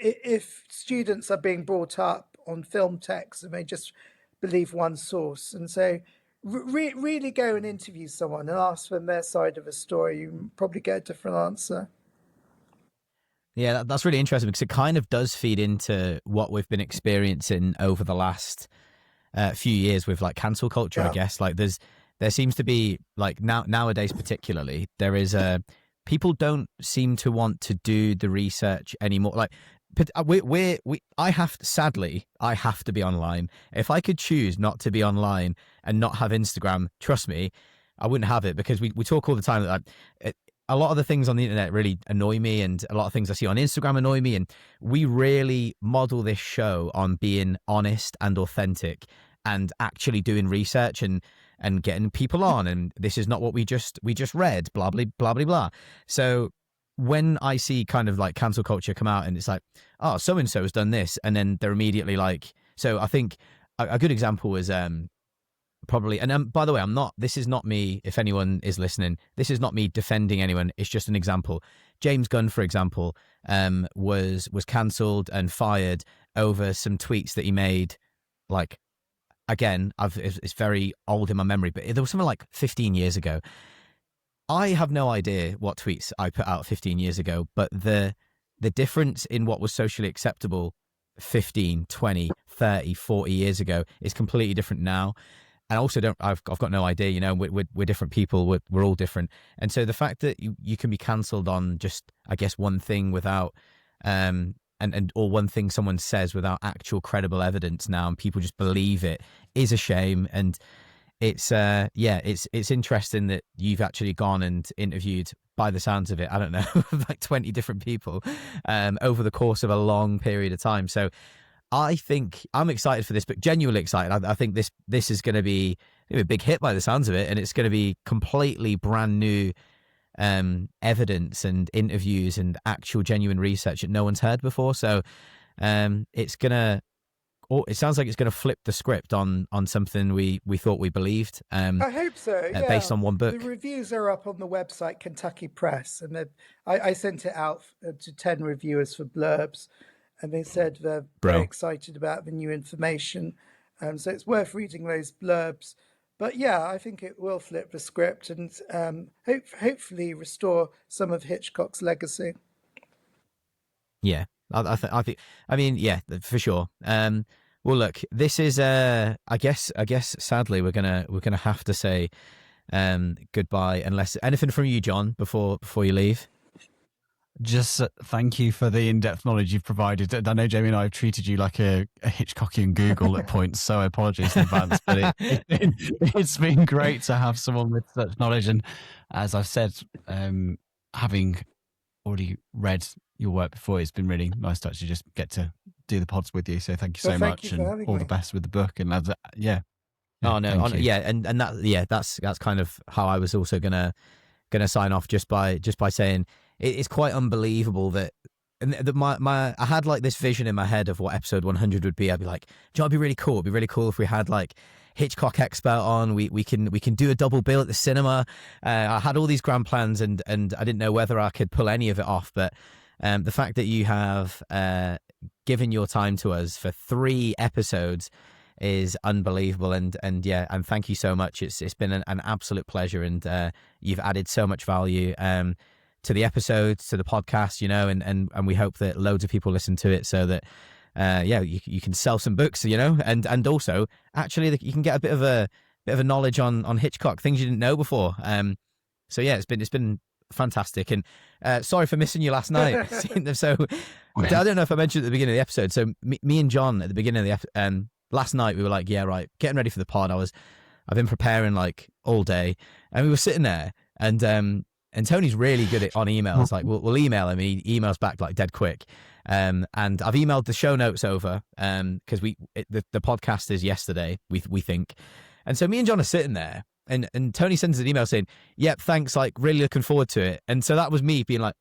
if students are being brought up on film text and they just believe one source, and so really go and interview someone and ask them their side of a story, you probably get a different answer. Yeah, that's really interesting because it kind of does feed into what we've been experiencing over the last few years with like cancel culture. I guess like there seems to be like nowadays particularly there is people don't seem to want to do the research anymore. Like I have to be online. If I could choose not to be online and not have Instagram, trust me, I wouldn't have it, because we talk all the time that a lot of the things on the internet really annoy me, and a lot of things I see on Instagram annoy me, and we really model this show on being honest and authentic and actually doing research and getting people on, and this is not what we just read, blah blah blah blah blah. So when I see kind of like cancel culture come out and it's like, oh, so and so has done this, and then they're immediately like, so I think a good example was probably, and by the way, this is not me, if anyone is listening, this is not me defending anyone, it's just an example. James Gunn, for example, was cancelled and fired over some tweets that he made, like, again, it's very old in my memory, but there was something like 15 years ago. I have no idea what tweets I put out 15 years ago, but the difference in what was socially acceptable 15, 20, 30, 40 years ago is completely different now. And also I've got no idea, we're different people, we're all different. And so the fact that you can be cancelled on just, I guess, one thing without, or one thing someone says without actual credible evidence now, and people just believe it, is a shame. And it's it's interesting that you've actually gone and interviewed, by the sounds of it, I don't know, like 20 different people over the course of a long period of time. So I think I'm excited for this book, genuinely excited. I think this is going to be a big hit by the sounds of it, and it's going to be completely brand new evidence and interviews and actual genuine research that no one's heard before. So it sounds like it's gonna flip the script on something we thought we believed. I hope so. Yeah. Based on one book. The reviews are up on the website Kentucky Press, and I sent it out to 10 reviewers for blurbs, and they said they're very excited about the new information. So it's worth reading those blurbs. But yeah, I think it will flip the script and hopefully restore some of Hitchcock's legacy. Yeah, I think. I mean, yeah, for sure. Well, look, this is. I guess. Sadly, we're gonna have to say goodbye, unless anything from you, John, before you leave. Just thank you for the in-depth knowledge you've provided. I know Jamie and I have treated you like a Hitchcockian Google at points, so apologies in advance. But it's been great to have someone with such knowledge. And as I've said, having already read your work before, it's been really nice to actually just get to do the pods with you. So thank you so much, and all the best with the book. And yeah. Oh no, and that's kind of how I was also gonna sign off, just by saying it's quite unbelievable that I had like this vision in my head of what episode 100 would be. I'd be like, do you know, it'd be really cool. It'd be really cool if we had like Hitchcock expert on. We can do a double bill at the cinema. I had all these grand plans, and I didn't know whether I could pull any of it off. But the fact that you have given your time to us for 3 episodes is unbelievable, and thank you so much. It's been an absolute pleasure, and you've added so much value to the episodes, to the podcast, you know, and we hope that loads of people listen to it, so that you can sell some books, you know, and also actually you can get a bit of a knowledge on Hitchcock, things you didn't know before. So yeah, it's been fantastic, and sorry for missing you last night. So I don't know if I mentioned at the beginning of the episode. So me and John at the beginning of the last night, we were like, yeah, right, getting ready for the pod. I've been preparing like all day, and we were sitting there, and Tony's really good on emails. Like we'll email him, he emails back like dead quick. And I've emailed the show notes over because the podcast is yesterday, we think. And so me and John are sitting there, and Tony sends an email saying, yep, thanks, like really looking forward to it. And so that was me being like,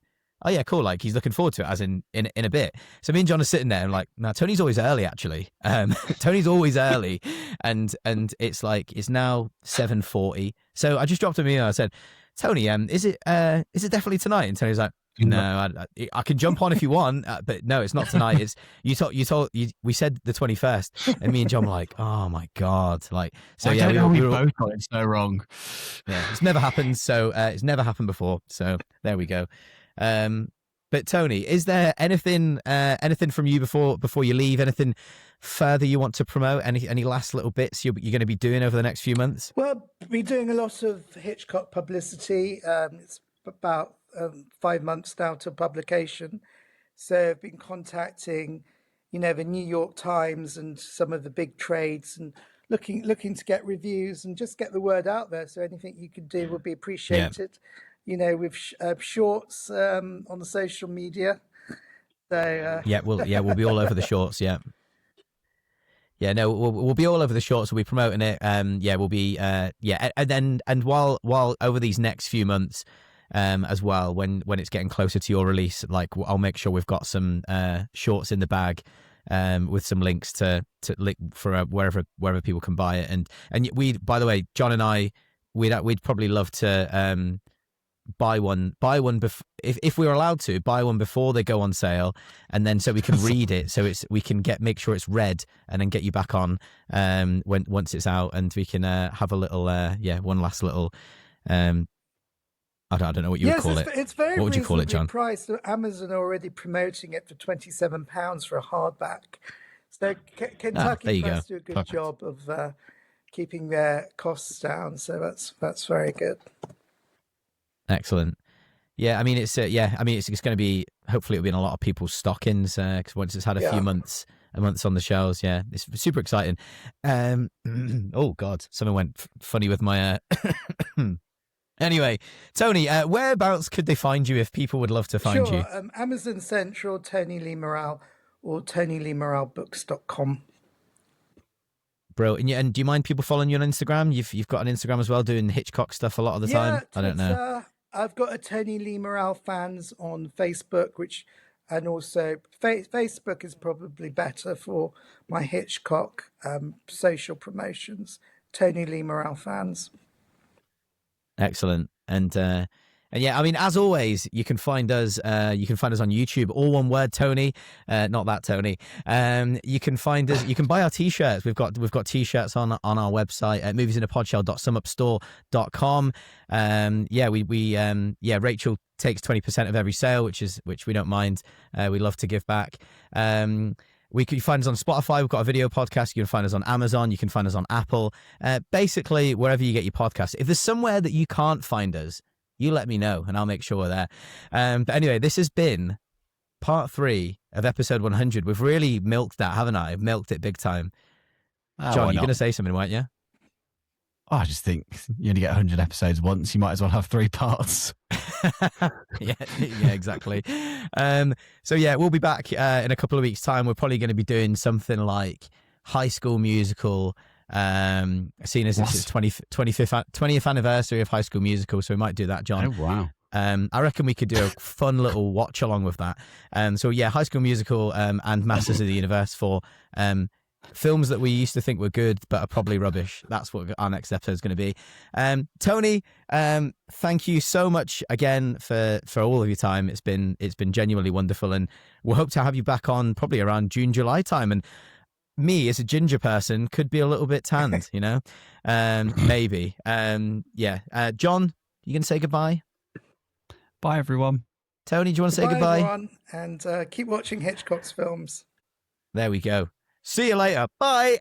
oh yeah, cool, like he's looking forward to it, as in a bit. So me and John are sitting there and like, no, Tony's always early actually. Tony's always early, and it's like it's now 7:40. So I just dropped him an email. I said, Tony, is it definitely tonight? And Tony's like, no, I can jump on if you want, but no, it's not tonight. It's we said the 21st, and me and John were like, oh my god, like, so yeah, we were both got it so wrong. Yeah, it's never happened. So it's never happened before. So there we go. But Tony, is there anything from you before you leave? Anything further you want to promote? Any last little bits you're going to be doing over the next few months? Well, we're doing a lot of Hitchcock publicity. It's about 5 months now to publication. So I've been contacting, the New York Times and some of the big trades, and looking to get reviews and just get the word out there. So anything you can do would be appreciated. Yeah. With shorts on the social media. So we'll be all over the shorts. Yeah. Yeah, no, we'll be all over the shorts. We'll be promoting it. We'll be and while over these next few months, as well, when it's getting closer to your release, like I'll make sure we've got some shorts in the bag, with some links to link for wherever people can buy it. And we, by the way, John and I, we'd probably love to buy one if we were allowed to buy one before they go on sale, and then so we can read it, so we can make sure it's read, and then get you back on once it's out, and we can have a little one last little I don't know what you would call it. It's very what would you call it, John? Priced. Amazon are already promoting it for £27 for a hardback. So Kentucky Press do a good job of keeping their costs down. So that's very good. Excellent. Yeah, I mean it's it's going to be, hopefully it'll be in a lot of people's stockings because once it's had a few months on the shelves. Yeah, it's super exciting. Oh God, something went funny with my. Anyway, Tony, whereabouts could they find you if people would love to find you? Amazon Central, Tony Lee Morale, or TonyLeeMoraleBooks.com. Bro, and do you mind people following you on Instagram? You've got an Instagram as well, doing Hitchcock stuff a lot of the time. Twitter, I don't know. I've got a Tony Lee Morale fans on Facebook, and also Facebook is probably better for my Hitchcock social promotions. Tony Lee Morale fans. Excellent. And yeah, I mean, as always, you can find us. You can find us on YouTube, all one word, Tony, not that Tony. You can find us. You can buy our t-shirts. We've got t-shirts on our website at moviesinapodshell.sumupstore.com. Rachel takes 20% of every sale, which we don't mind. We love to give back. You can find us on Spotify. We've got a video podcast. You can find us on Amazon. You can find us on Apple. Basically, wherever you get your podcast. If there's somewhere that you can't find us, you let me know and I'll make sure we're there. But anyway, this has been part 3 of episode 100. We've really milked that, haven't I? I've milked it big time. John, you're going to say something, weren't you? Oh, I just think you only get 100 episodes once. You might as well have 3 parts. yeah, exactly. So yeah, we'll be back in a couple of weeks' time. We're probably going to be doing something like High School Musical, seeing as it's 20th anniversary of High School Musical, so we might do that, John. Oh, wow. I reckon we could do a fun little watch along with that. So yeah, High School Musical and Masters of the Universe for films that we used to think were good but are probably rubbish. That's what our next episode is going to be. Tony, thank you so much again for all of your time. It's been genuinely wonderful, and we'll hope to have you back on probably around June, July time. And me as a ginger person could be a little bit tanned, you know, maybe. John, you gonna say goodbye? Bye, everyone. Tony, do you want to say goodbye? Everyone, and keep watching Hitchcock's films. There we go. See you later. Bye.